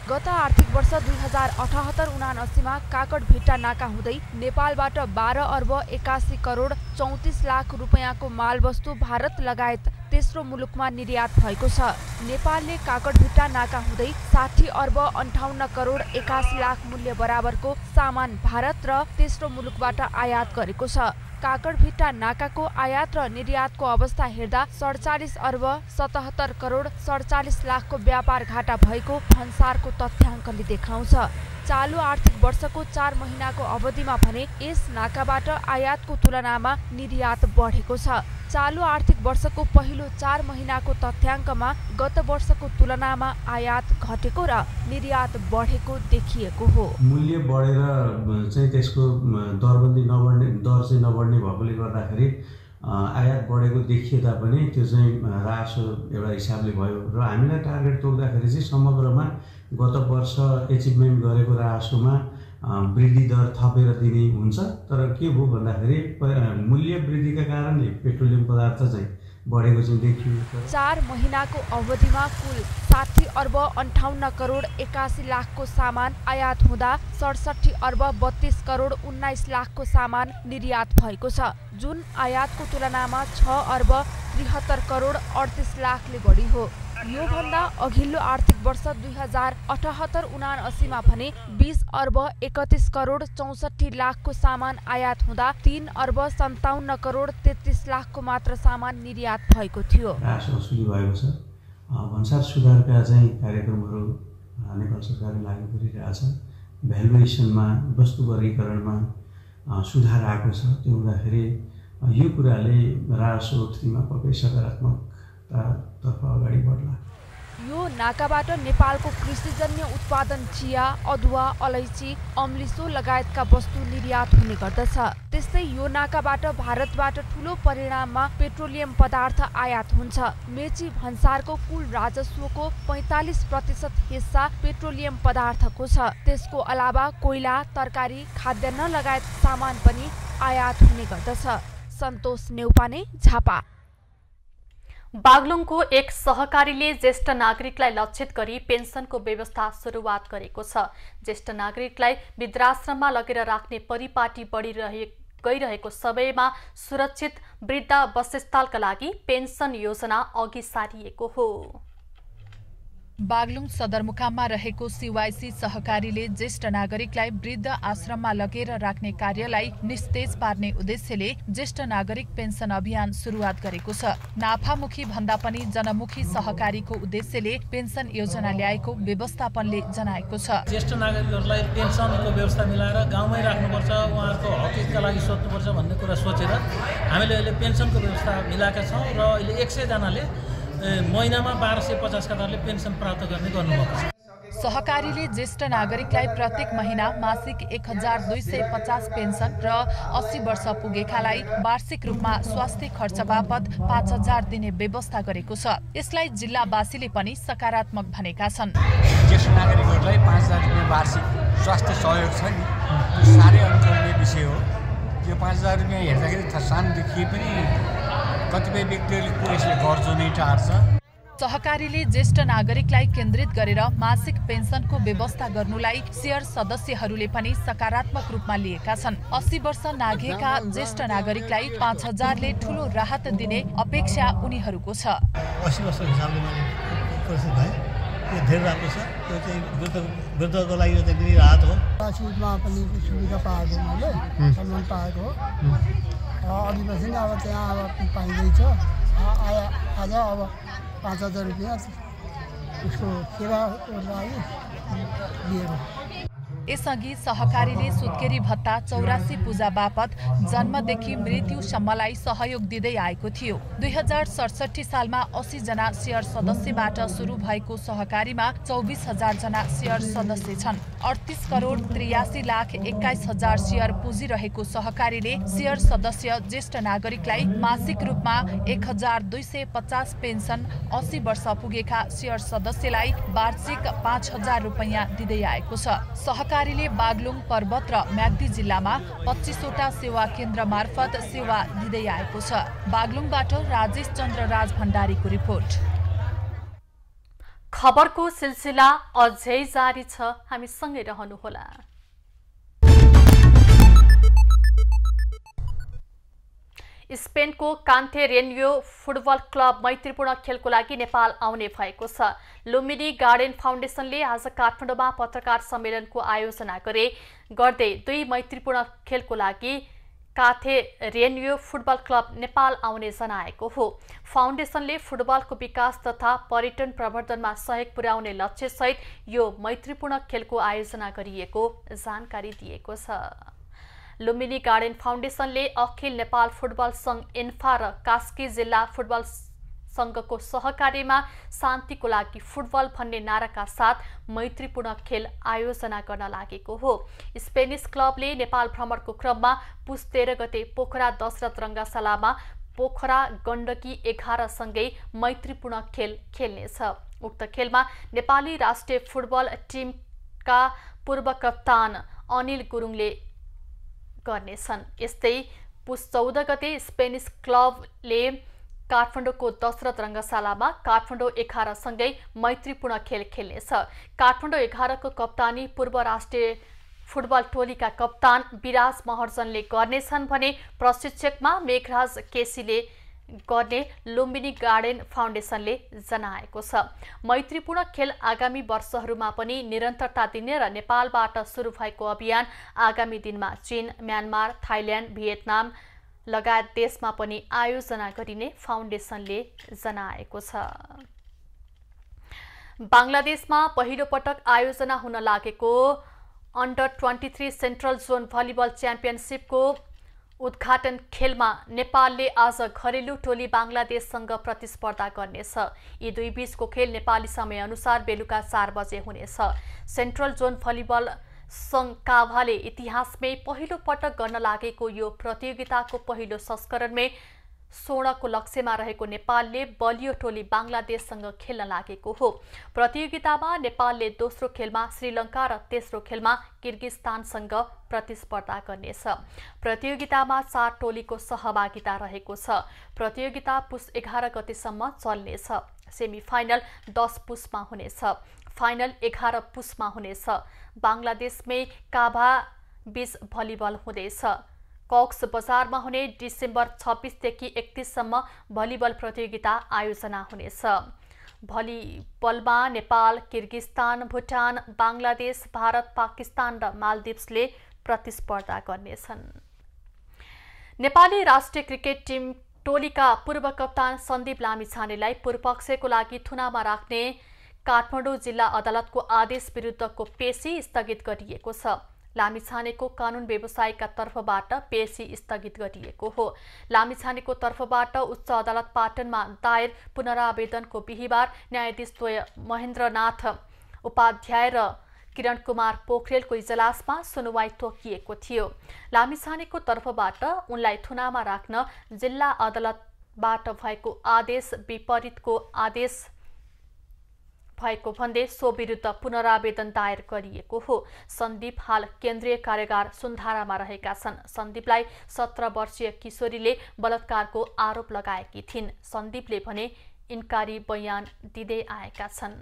गत आर्थिक वर्ष 2078-79 मा काकडभिट्टा नाका हुँदै नेपालबाट 12 अर्ब 81 करोड 34 लाख रुपैयाँको मालवस्तु भारत लगायत तेस्रो मुलुकमा निर्यात भएको छ। नेपालले काकडभिट्टा नाका हुँदै 60 अर्ब 58 करोड 81 लाख मूल्य बराबरको सामान भारत र तेस्रो मुलुकबाट आयात गरेको छ। काकडभिट्टा नाकाको आयात र निर्यातको अवस्था हेर्दा 47 अर्ब 77 करोड 47 लाखको व्यापार घाटा भएको भन्सारको तथ्याङ्कले देखाउँछ। चालु आर्थिक वर्षको 4 महिनाको अवधिमा भने यस नाकाबाट आयातको तुलनामा निर्यात बढेको छ। चालु आर्थिक वर्षको पहिलो 4 महिनाको तथ्याङ्कमा गत वर्षको तुलनामा आयात घटेको र निर्यात बढेको देखिएको हो।
मूल्य बढेर चाहिँ त्यसको दर चाहिँ नबढ्ने भएकोले गर्दाखेरि आयात बढेको देखिए तापनि त्यो चाहिँ रासो एउटा हिसाबले भयो र हामीलाई टार्गेट तोक्दाखेरि चाहिँ समग्रमा गत वर्ष एचिभमेन्ट गरेको रासोमा वृद्धि दर थपेर दिने हुन्छ। तर के भयो भन्दाखेरि मूल्य वृद्धिका कारणले पेट्रोलियम पदार्थ चाहिँ बढेको चाहिँ देखियो।
4 महिनाको अवधिमा कुल 60 अर्ब 58 करोड 81 लाखको सामान आयात हुँदा 67 अर्ब 32 करोड 19 लाखको सामान निर्यात भएको छ, जुन आयातको तुलनामा 6 अर्ब 73 करोड 38 लाखले बढी हो। यो भन्दा अघिल्लो आर्थिक वर्ष 2078-79 मा भने 20 अर्ब 31 करोड 64 लाखको सामान आयात हुँदा 3 अर्ब 57 करोड 33 लाखको मात्र सामान निर्यात भएको थियो।
राशि वसुली भएको छ। भन्सार सुधारका चाहिँ कार्यक्रमहरू नेपाल सरकारले लागू गरिरहेछ। भ्यालुएसनमा वस्तु वर्गीकरणमा सुधार आएको छ। त्यो हुँदाखेरि यो कुराले राजस्व उत्पत्तिमा पक्कै सकारात्मकतातर्फ अगाडि बढ्ला।
यो नाकाबाट नेपालको कृषिजन्य उत्पादन चिया, अदुवा, अलैँची, अम्लिसो लगायतका वस्तु निर्यात हुने गर्दछ। त्यस्तै यो नाकाबाट भारतबाट ठूलो परिमाणमा पेट्रोलियम पदार्थ आयात हुन्छ। मेची भन्सारको कुल राजस्वको 45% हिस्सा पेट्रोलियम पदार्थको छ। त्यसको अलावा कोइला, तरकारी, खाद्यान्न लगायत सामान पनि आयात हुने गर्दछ। सन्तोष नेउपाने, झापा।
बागलुङको एक सहकारीले ज्येष्ठ नागरिकलाई लक्षित गरी पेन्सनको व्यवस्था सुरुवात गरेको छ। ज्येष्ठ नागरिकलाई वृद्धाश्रममा लगेर राख्ने परिपाटी गइरहेको समयमा सुरक्षित वृद्ध वासस्थलका लागि पेन्सन योजना अघि सारिएको हो।
बागलुङ सदरमुकाममा रहेको सीवाईसी सहकारीले ज्येष्ठ नागरिकलाई वृद्ध आश्रममा लगेर राख्ने कार्यलाई निस्तेज पार्ने उद्देश्यले ज्येष्ठ नागरिक पेन्सन अभियान सुरुवात गरेको छ। नाफामुखी भन्दा पनि जनमुखी सहकारीको उद्देश्यले पेन्सन योजना ल्याएको व्यवस्थापनले जनाएको छ।
ज्येष्ठ नागरिकहरूलाई पेन्सनको व्यवस्था मिलाएर गाउँमै राख्नुपर्छ, उहाँहरूको हकका लागि सोध्नुपर्छ भन्ने कुरा सोचेर हामीले अहिले पेन्सनको व्यवस्था मिलाएका छौँ र अहिले 100 जनाले महिनामा 1250 का दरले पेन्सन प्राप्त गर्ने गर्नुभएको छ।
सहकारीले ज्येष्ठ नागरिकलाई प्रत्येक महिना मासिक 1250 पेन्सन र 80 वर्ष पुगेकालाई वार्षिक रूपमा स्वास्थ्य खर्च बापत 5000 दिने व्यवस्था गरेको छ। यसलाई जिल्लावासीले पनि सकारात्मक भनेका छन्।
ज्येष्ठ नागरिकहरूलाई 5000 रुपैयाँ वार्षिक स्वास्थ्य सहयोग छ नि, त्यो साह्रै अनुकरणीय विषय हो। यो 5000 रुपैयाँ हेर्दाखेरि सानो देखिए पनि कतिपय व्यक्तिहरूले यसले गर्जो नै टार्छ।
सहकारीले ज्येष्ठ नागरिकलाई केन्द्रित गरेर मासिक पेन्सनको व्यवस्था गर्नुलाई शेयर सदस्यहरूले पनि सकारात्मक रूपमा लिएका छन्। 80 वर्ष नाघेका ज्येष्ठ नागरिकलाई 5000 ले ठूलो राहत दिने अपेक्षा उनीहरूको छ।
80 वर्ष हिसाबले मैले प्रस्तुत भए यो धेरै राम्रो छ। त्यो चाहिँ वृद्धको लागि यो चाहिँ राहत हो।
राशिमा पनि सुविधा पाएको मैले सम्मान पाएको हो। अघिपछि नै अब त्यहाँ अब पाइँदैछ। आज अब 5000 रुपैयाँ उसको सेवाको लागि दिएको।
यसअघि सहकारीले सुत्केरी भत्ता 84 पूजा बापत जन्मदेखि मृत्युसम्मलाई सहयोग दिँदै आएको थियो। 2067 सालमा 80 जना शेयर सदस्यबाट सुरु भएको सहकारीमा 24000 जना शेयर सदस्य छन्। 38 करोड 83 लाख 21 हजार शेयर पुँजी रहेको सहकारीले शेयर सदस्य ज्येष्ठ नागरिकलाई मासिक रूपमा 1250 पेन्सन, 80 वर्ष पुगेका शेयर सदस्यलाई वार्षिक 5000 रुपैयाँ दिँदै आएको छ। सहकारीले बागलुङ, पर्वत र म्याग्दी जिल्लामा 25 वटा सेवा केन्द्र मार्फत सेवा दिँदै आएको छ। बागलुङबाट राजेश चन्द्र राज भण्डारीको रिपोर्ट।
खबरको सिलसिला अझै जारी छ, हामी सँगै रहनुहोला। स्पेनको कान्थे रेन्यो फुटबल क्लब मैत्रीपूर्ण खेलको लागि नेपाल आउने भएको छ। लुम्बिनी गार्डन फाउन्डेसनले आज काठमाडौँमा पत्रकार सम्मेलनको आयोजना गर्दै दुई मैत्रीपूर्ण खेलको लागि कान्थे रेन्यो फुटबल क्लब नेपाल आउने जनाएको हो। फाउन्डेसनले फुटबलको विकास तथा पर्यटन प्रवर्धनमा सहयोग पुर्याउने लक्ष्यसहित यो मैत्रीपूर्ण खेलको आयोजना गरिएको जानकारी दिएको छ। लुम्बिनी गार्डन फाउन्डेसनले अखिल नेपाल फुटबल संघ इन्फा र कास्की जिल्ला फुटबल संघको सहकार्यमा शान्तिको लागि फुटबल भन्ने नाराका साथ मैत्रीपूर्ण खेल आयोजना गर्न लागेको हो। स्पेनिस क्लबले नेपाल भ्रमणको क्रममा पुस 13 गते पोखरा दशरथ रंगशालामा पोखरा गण्डकी 11 सँगै मैत्रीपूर्ण खेल खेल्नेछ। उक्त खेलमा नेपाली राष्ट्रिय फुटबल टिमका पूर्व कप्तान अनिल गुरुङले गर्नेछन्। यस्तै पुस 14 गते स्पेनिस क्लबले काठमाडौँको दशरथ रंगशालामा काठमाडौँ 11 सँगै मैत्रीपूर्ण खेल खेल्नेछ। काठमाडौँ 11 को कप्तानी पूर्व राष्ट्रिय फुटबल टोलीका कप्तान विराज महर्जनले गर्नेछन् भने प्रशिक्षकमा मेघराज केसीले गर्ने लुम्बिनी गार्डन फाउन्डेसनले जनाएको छ। मैत्रीपूर्ण खेल आगामी वर्षहरूमा पनि निरन्तरता दिने र नेपालबाट सुरु भएको अभियान आगामी दिनमा चीन, म्यानमार, थाइल्याण्ड, भियतनाम लगायत देशमा पनि आयोजना गरिने फाउन्डेसनले जनाएको छ। बांग्लादेशमा पहिलो पटक आयोजना हुन लागेको अन्डर 23 सेन्ट्रल जोन भलिबल च्याम्पियनसिपको उद्घाटन खेलमा नेपालले आज घरेलु टोली बांग्लादेशसँग प्रतिस्पर्धा गर्नेछ। यी दुई बीचको खेल नेपाली समयअनुसार बेलुका 4 बजे हुनेछ। सेन्ट्रल जोन भलिबल संघ काभाले इतिहासमै पहिलो पटक गर्न लागेको यो प्रतियोगिताको पहिलो संस्करणमै स्वर्णको लक्ष्यमा रहेको नेपालले बलियो टोली बांग्लादेशसँग खेल्न लागेको हो। प्रतियोगितामा नेपालले दोस्रो खेलमा श्रीलङ्का र तेस्रो खेलमा किर्गिस्तानसँग प्रतिस्पर्धा गर्नेछ। प्रतियोगितामा 4 टोलीको सहभागिता रहेको छ। प्रतियोगिता पुस 11 गतेसम्म चल्नेछ। सेमिफाइनल 10 पुसमा हुनेछ। फाइनल 11 पुसमा हुनेछ। बांग्लादेशमै काभा बीच भलिबल हुँदैछ। कक्स बजारमा हुने डिसेम्बर 26 देखि 31 सम्म भलिबल प्रतियोगिता आयोजना हुनेछ। भलिबलमा नेपाल, किर्गिस्तान, भुटान, बांग्लादेश, भारत, पाकिस्तान र मालदिप्सले प्रतिस्पर्धा गर्नेछन्। नेपाली राष्ट्रिय क्रिकेट टिम टोलीका पूर्व कप्तान सन्दीप लामिछानेलाई पूर्वपक्षको लागि थुनामा राख्ने काठमाडौँ जिल्ला अदालतको आदेश विरुद्धको पेशी स्थगित गरिएको छ। लामिछानेको कानून व्यवसायका तर्फबाट पेशी स्थगित गरिएको हो। लामिछानेको तर्फबाट उच्च अदालत पाटनमा दायर पुनरावेदनको बिहिबार न्यायाधीशद्वय महेन्द्रनाथ उपाध्याय र किरण कुमार पोखरेलको इजलासमा सुनवाई तोकिएको थियो। लामिछानेको तर्फबाट उनलाई थुनामा राख्न जिल्ला अदालतबाट भएको आदेश विपरीतको आदेश भएको भन्दै सो विरुद्ध पुनरावेदन दायर गरिएको हो। सन्दीप हाल केन्द्रीय कारागार सुन्धारामा रहेका छन्। सन्दीपलाई 17 वर्षीय किशोरीले बलात्कारको आरोप लगाएकी थिइन्। सन्दीपले भने इन्कारी बयान दिँदै आएका छन्।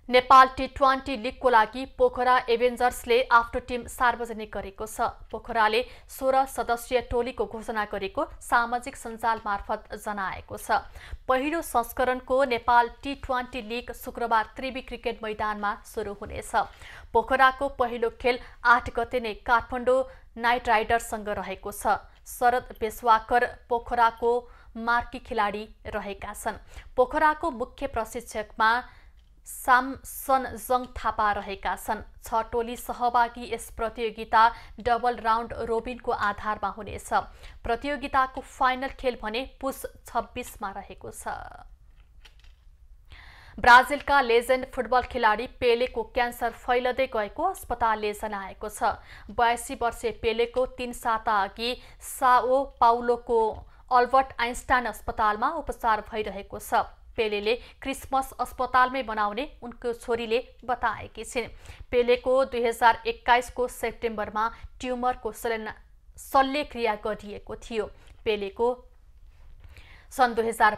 नेपाल टी20 लिगको लागि पोखरा एभेन्जर्सले आफ्नो टिम सार्वजनिक गरेको छ। पोखराले 16 सदस्यीय टोलीको घोषणा गरेको सामाजिक सञ्जाल मार्फत जनाएको छ। पहिलो संस्करणको नेपाल टी20 लिग शुक्रबार त्रिवी क्रिकेट मैदानमा सुरु हुनेछ। पोखराको पहिलो खेल 8 गते नै काठमाडौँ नाइट राइडर्ससँग रहेको छ। शरद बेसवाकर पोखराको मार्की खेलाडी रहेका छन्। पोखराको मुख्य प्रशिक्षकमा सामसन जङ थापा रहेका छन्। 6 टोली सहभागी यस प्रतियोगिता डबल राउन्ड रोबिनको आधारमा हुनेछ। प्रतियोगिताको फाइनल खेल भने पुस 26 मा रहेको छ। ब्राजिलका लेजेन्ड फुटबल खेलाडी पेलेको क्यान्सर फैलदै गएको अस्पतालले जनाएको छ। 82 वर्षीय पेलेको 3 साता अघि साओ पाउलोको अल्बर्ट आइन्स्टाइन अस्पतालमा उपचार भइरहेको छ। पेलेले क्रिसमस अस्पतालमै बनाउने उनको छोरीले बताएकी छिन्। पेलेको 2021 को सेप्टेम्बरमा ट्युमरको शल्यक्रिया गरिएको थियो। पेलेको सन् 2000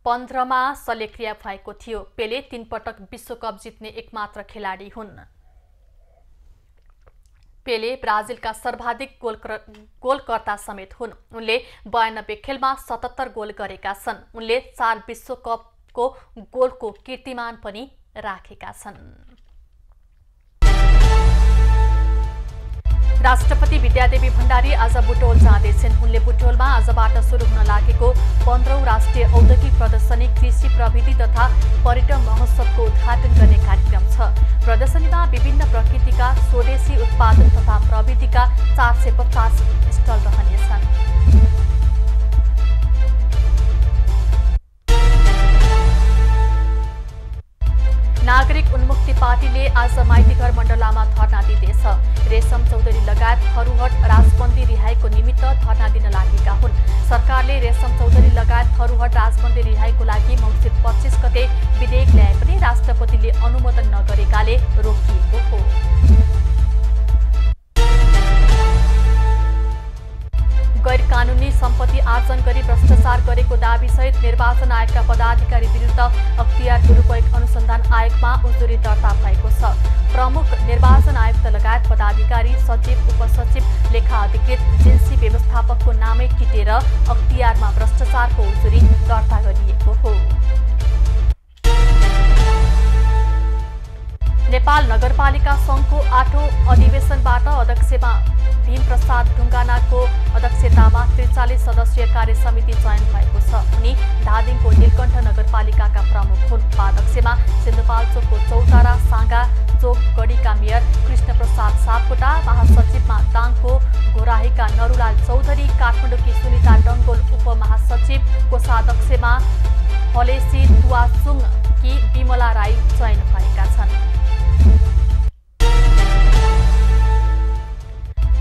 2015मा शल्यक्रिया भएको थियो। पेले 3 पटक विश्वकप जित्ने एकमात्र खेलाडी हुन्। पेले ब्राजिलका सर्वाधिक गोलकर्ता समेत हुन्। उनले 92 खेलमा 77 गोल गरेका छन्। उनले 4 विश्वकपको गोलको कीर्तिमान पनि राखेका छन्। राष्ट्रपति विद्यादेवी भण्डारी आज बुटोल जाँदैछन्। उनले बुटोलमा आजबाट सुरु हुन लागेको 15औं राष्ट्रिय औद्योगिक प्रदर्शनी कृषि प्रविधि तथा पर्यटन महोत्सवको उद्घाटन गर्ने कार्यक्रम छ। प्रदर्शनीमा विभिन्न प्रकृतिका स्वदेशी उत्पादन तथा प्रविधिका 450 स्टल रहनेछन्। नागरिक उन्मुक्ति पार्टीले आज माइतीघर मण्डलामा धरना दिँदैछ। रेशम चौधरी लगायत थरुहट राजबन्दी रिहाईको निमित्त धरना दिन लागेका हुन्। सरकारले रेशम चौधरी लगायत थरुहट राजबन्दी रिहाईको लागि मङ्सिर 25 गते विधेयक ल्याए पनि राष्ट्रपतिले अनुमोदन नगरेकाले रोकिएको हो। गैर कानूनी सम्पत्ति आर्जन गरी भ्रष्टाचार गरेको दाबीसहित निर्वाचन आयोगका पदाधिकारी विरुद्ध अख्तियार दुरुपयोग अनुसन्धान आयोगमा उजुरी दर्ता भएको छ। प्रमुख निर्वाचन आयुक्त लगायत पदाधिकारी, सचिव, उपसचिव, लेखा अधिकृत, एजेन्सी व्यवस्थापकको नामै टिटेर अख्तियारमा भ्रष्टाचारको उजुरी दर्ता गरिएको हो। नेपाल नगरपालिका संघको 8औं अधिवेशनबाट अध्यक्षमा भीमप्रसाद ढुङ्गानाको अध्यक्षतामा 43 सदस्यीय कार्य समिति चयन भएको छ। उनी धादिङको नीलकण्ठ नगरपालिकाका प्रमुख हुन्। उपाध्यक्षमा सिन्धुपाल्चोकको चौतारा साँगा चोक गढीका मेयर कृष्णप्रसाद सापकोटा, महासचिवमा दाङको घोराहीका नरुलाल चौधरी, काठमाडौँकी सुनिता डङ्गोल उपमहासचिव, कोषाध्यक्षमा हलेसी तुवाचुङकी विमला राई चयन भएका छन्।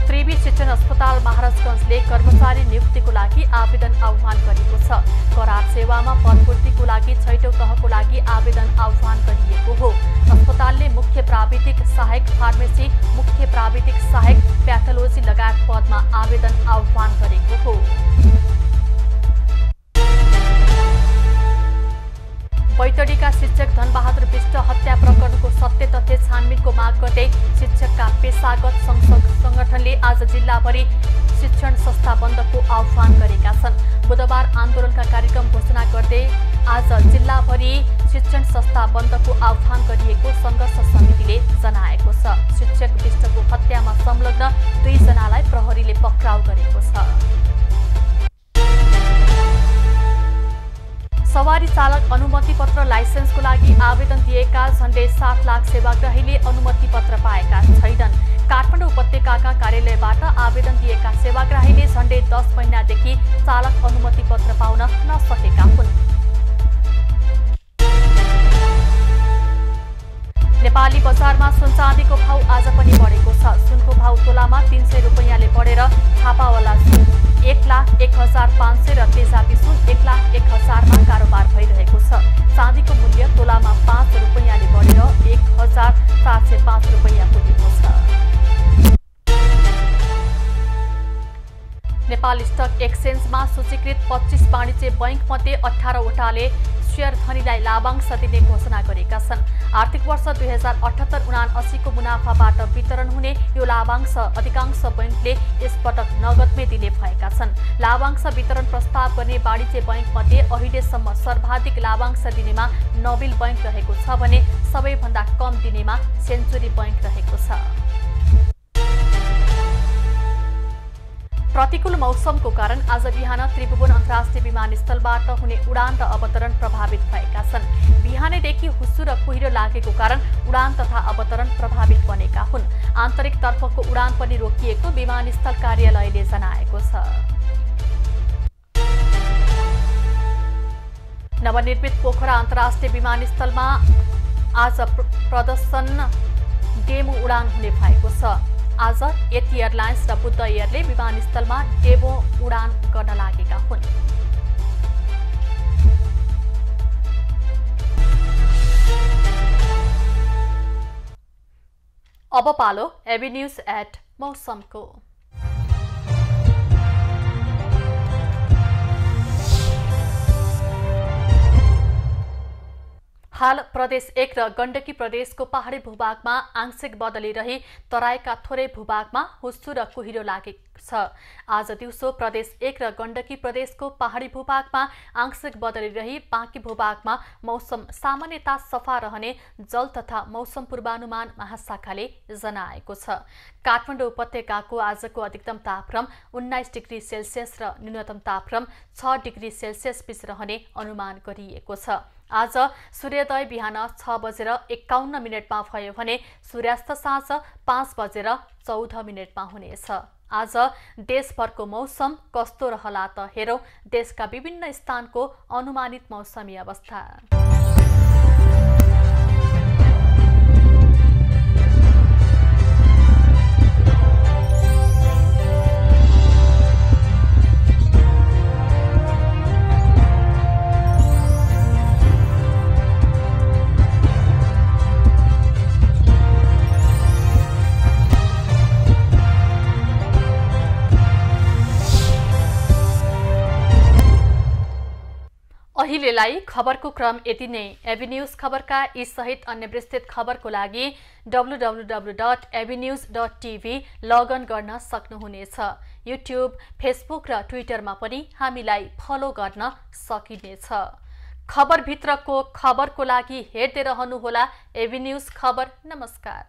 त्रिवी शिक्षण अस्पताल महाराजगञ्जले कर्मचारी नियुक्तिको लागि आवेदन आह्वान गरेको छ। करार सेवामा पदपूर्तिको लागि 6औं तहको लागि आवेदन आह्वान गरिएको हो। अस्पतालले मुख्य प्राविधिक सहायक फार्मेसी, मुख्य प्राविधिक सहायक प्याथोलोजी लगायत पदमा आवेदन आह्वान गरेको हो। बैतडीका शिक्षक धनबहादुर विष्ट हत्या प्रकरणको सत्य तथ्य छानबिनको माग गर्दै शिक्षकका पेशागत संगठनले आज जिल्लाभरि शिक्षण संस्था बन्दको आह्वान गरेका छन्। बुधबार आन्दोलनका कार्यक्रम घोषणा गर्दै आज जिल्लाभरि शिक्षण संस्था बन्दको आह्वान गरिएको संघर्ष समितिले जनाएको छ। शिक्षक विष्टको हत्यामा संलग्न 2 जनालाई प्रहरीले पक्राउ गरेको छ। सवारी चालक अनुमति पत्र लाइसेन्सको लागि आवेदन दिएका झण्डै 7 लाख सेवाग्राहीले अनुमति पत्र पाएका छैनन्। काठमाडौँ उपत्यकाका कार्यालयबाट आवेदन दिएका सेवाग्राहीले झण्डै 10 महिनादेखि चालक अनुमति पत्र पाउन नसकेका हुन्। नेपाली बजारमा सुन चाँदीको भाउ आज पनि बढेको छ। सुनको भाउ तोलामा 300 रुपैयाँले बढेर छापावाला सुन 1,01,500 र तेजाबी सुन 1,01,000मा कारोबार भइरहेको छ। चाँदीको मूल्य तोलामा 5 रुपैयाँले बढेर 1,405 रुपैयाँ पुगेको छ। नेपाल स्टक एक्सचेन्जमा सूचीकृत 25 वाणिज्य बैंकमध्ये 18वटाले शेयर धनीलाई लाभांश दिने घोषणा गरेका छन्। आर्थिक वर्ष 2078-79 को मुनाफाबाट वितरण हुने यो लाभांश अधिकांश बैंकले यसपटक नगदमै दिने भएका छन्। लाभांश वितरण प्रस्ताव गर्ने वाणिज्य बैंकमध्ये अहिलेसम्म सर्वाधिक लाभांश दिनेमा नबिल बैंक रहेको छ भने सबैभन्दा कम दिनेमा सेन्चुरी बैंक रहेको छ। प्रतिकूल मौसमको कारण आज बिहान त्रिभुवन अन्तर्राष्ट्रिय विमानस्थलबाट हुने उडान र अवतरण प्रभावित भएका छन्। बिहानैदेखि हुस्सु र कुहिरो लागेको कारण उडान तथा अवतरण प्रभावित बनेका हुन्। आन्तरिक तर्फको उडान पनि रोकिएको विमानस्थल कार्यालयले जनाएको छ। नवनिर्मित पोखरा अन्तर्राष्ट्रिय विमानस्थलमा आज प्रदर्शन डेमो उडान हुने भएको छ। आज यति एयरलाइन्स र बुद्ध एयरले विमानस्थलमा डेमो उडान गर्न लागेका हुन्। अब पालो एबी न्यूज एट मौसमको। हाल प्रदेश 1 र गण्डकी प्रदेशको पहाडी भूभागमा आंशिक बदली रही तराईका थोरै भूभागमा हुस्सु र कुहिरो लागेको छ। आज दिउँसो प्रदेश 1 र गण्डकी प्रदेशको पहाडी भूभागमा आंशिक बदली रही बाँकी भूभागमा मौसम सामान्यतः सफा रहने जल तथा मौसम पूर्वानुमान महाशाखाले जनाएको छ। काठमाडौँ उपत्यकाको आजको अधिकतम तापक्रम 19 डिग्री सेल्सियस र न्यूनतम तापक्रम 6 डिग्री सेल्सियस बीच रहने अनुमान गरिएको छ। आज सूर्योदय बिहान 6:51 भयो भने सूर्यास्त साँझ 5:14 हुनेछ। आज देशभरको मौसम कस्तो रहला त हेरौं देशका विभिन्न स्थानको अनुमानित मौसमी अवस्था। अहिलेलाई खबरको क्रम यति नै। एबी न्यूज खबरका यी सहित अन्य विस्तृत खबरको लागि www.abnews.tv लगइन गर्न सक्नुहुनेछ। युट्युब, फेसबुक र ट्विटरमा पनि हामीलाई फलो गर्न सकिनेछ। खबरभित्रको खबरको लागि हेर्दै रहनुहोला एबी न्यूज खबर। नमस्कार।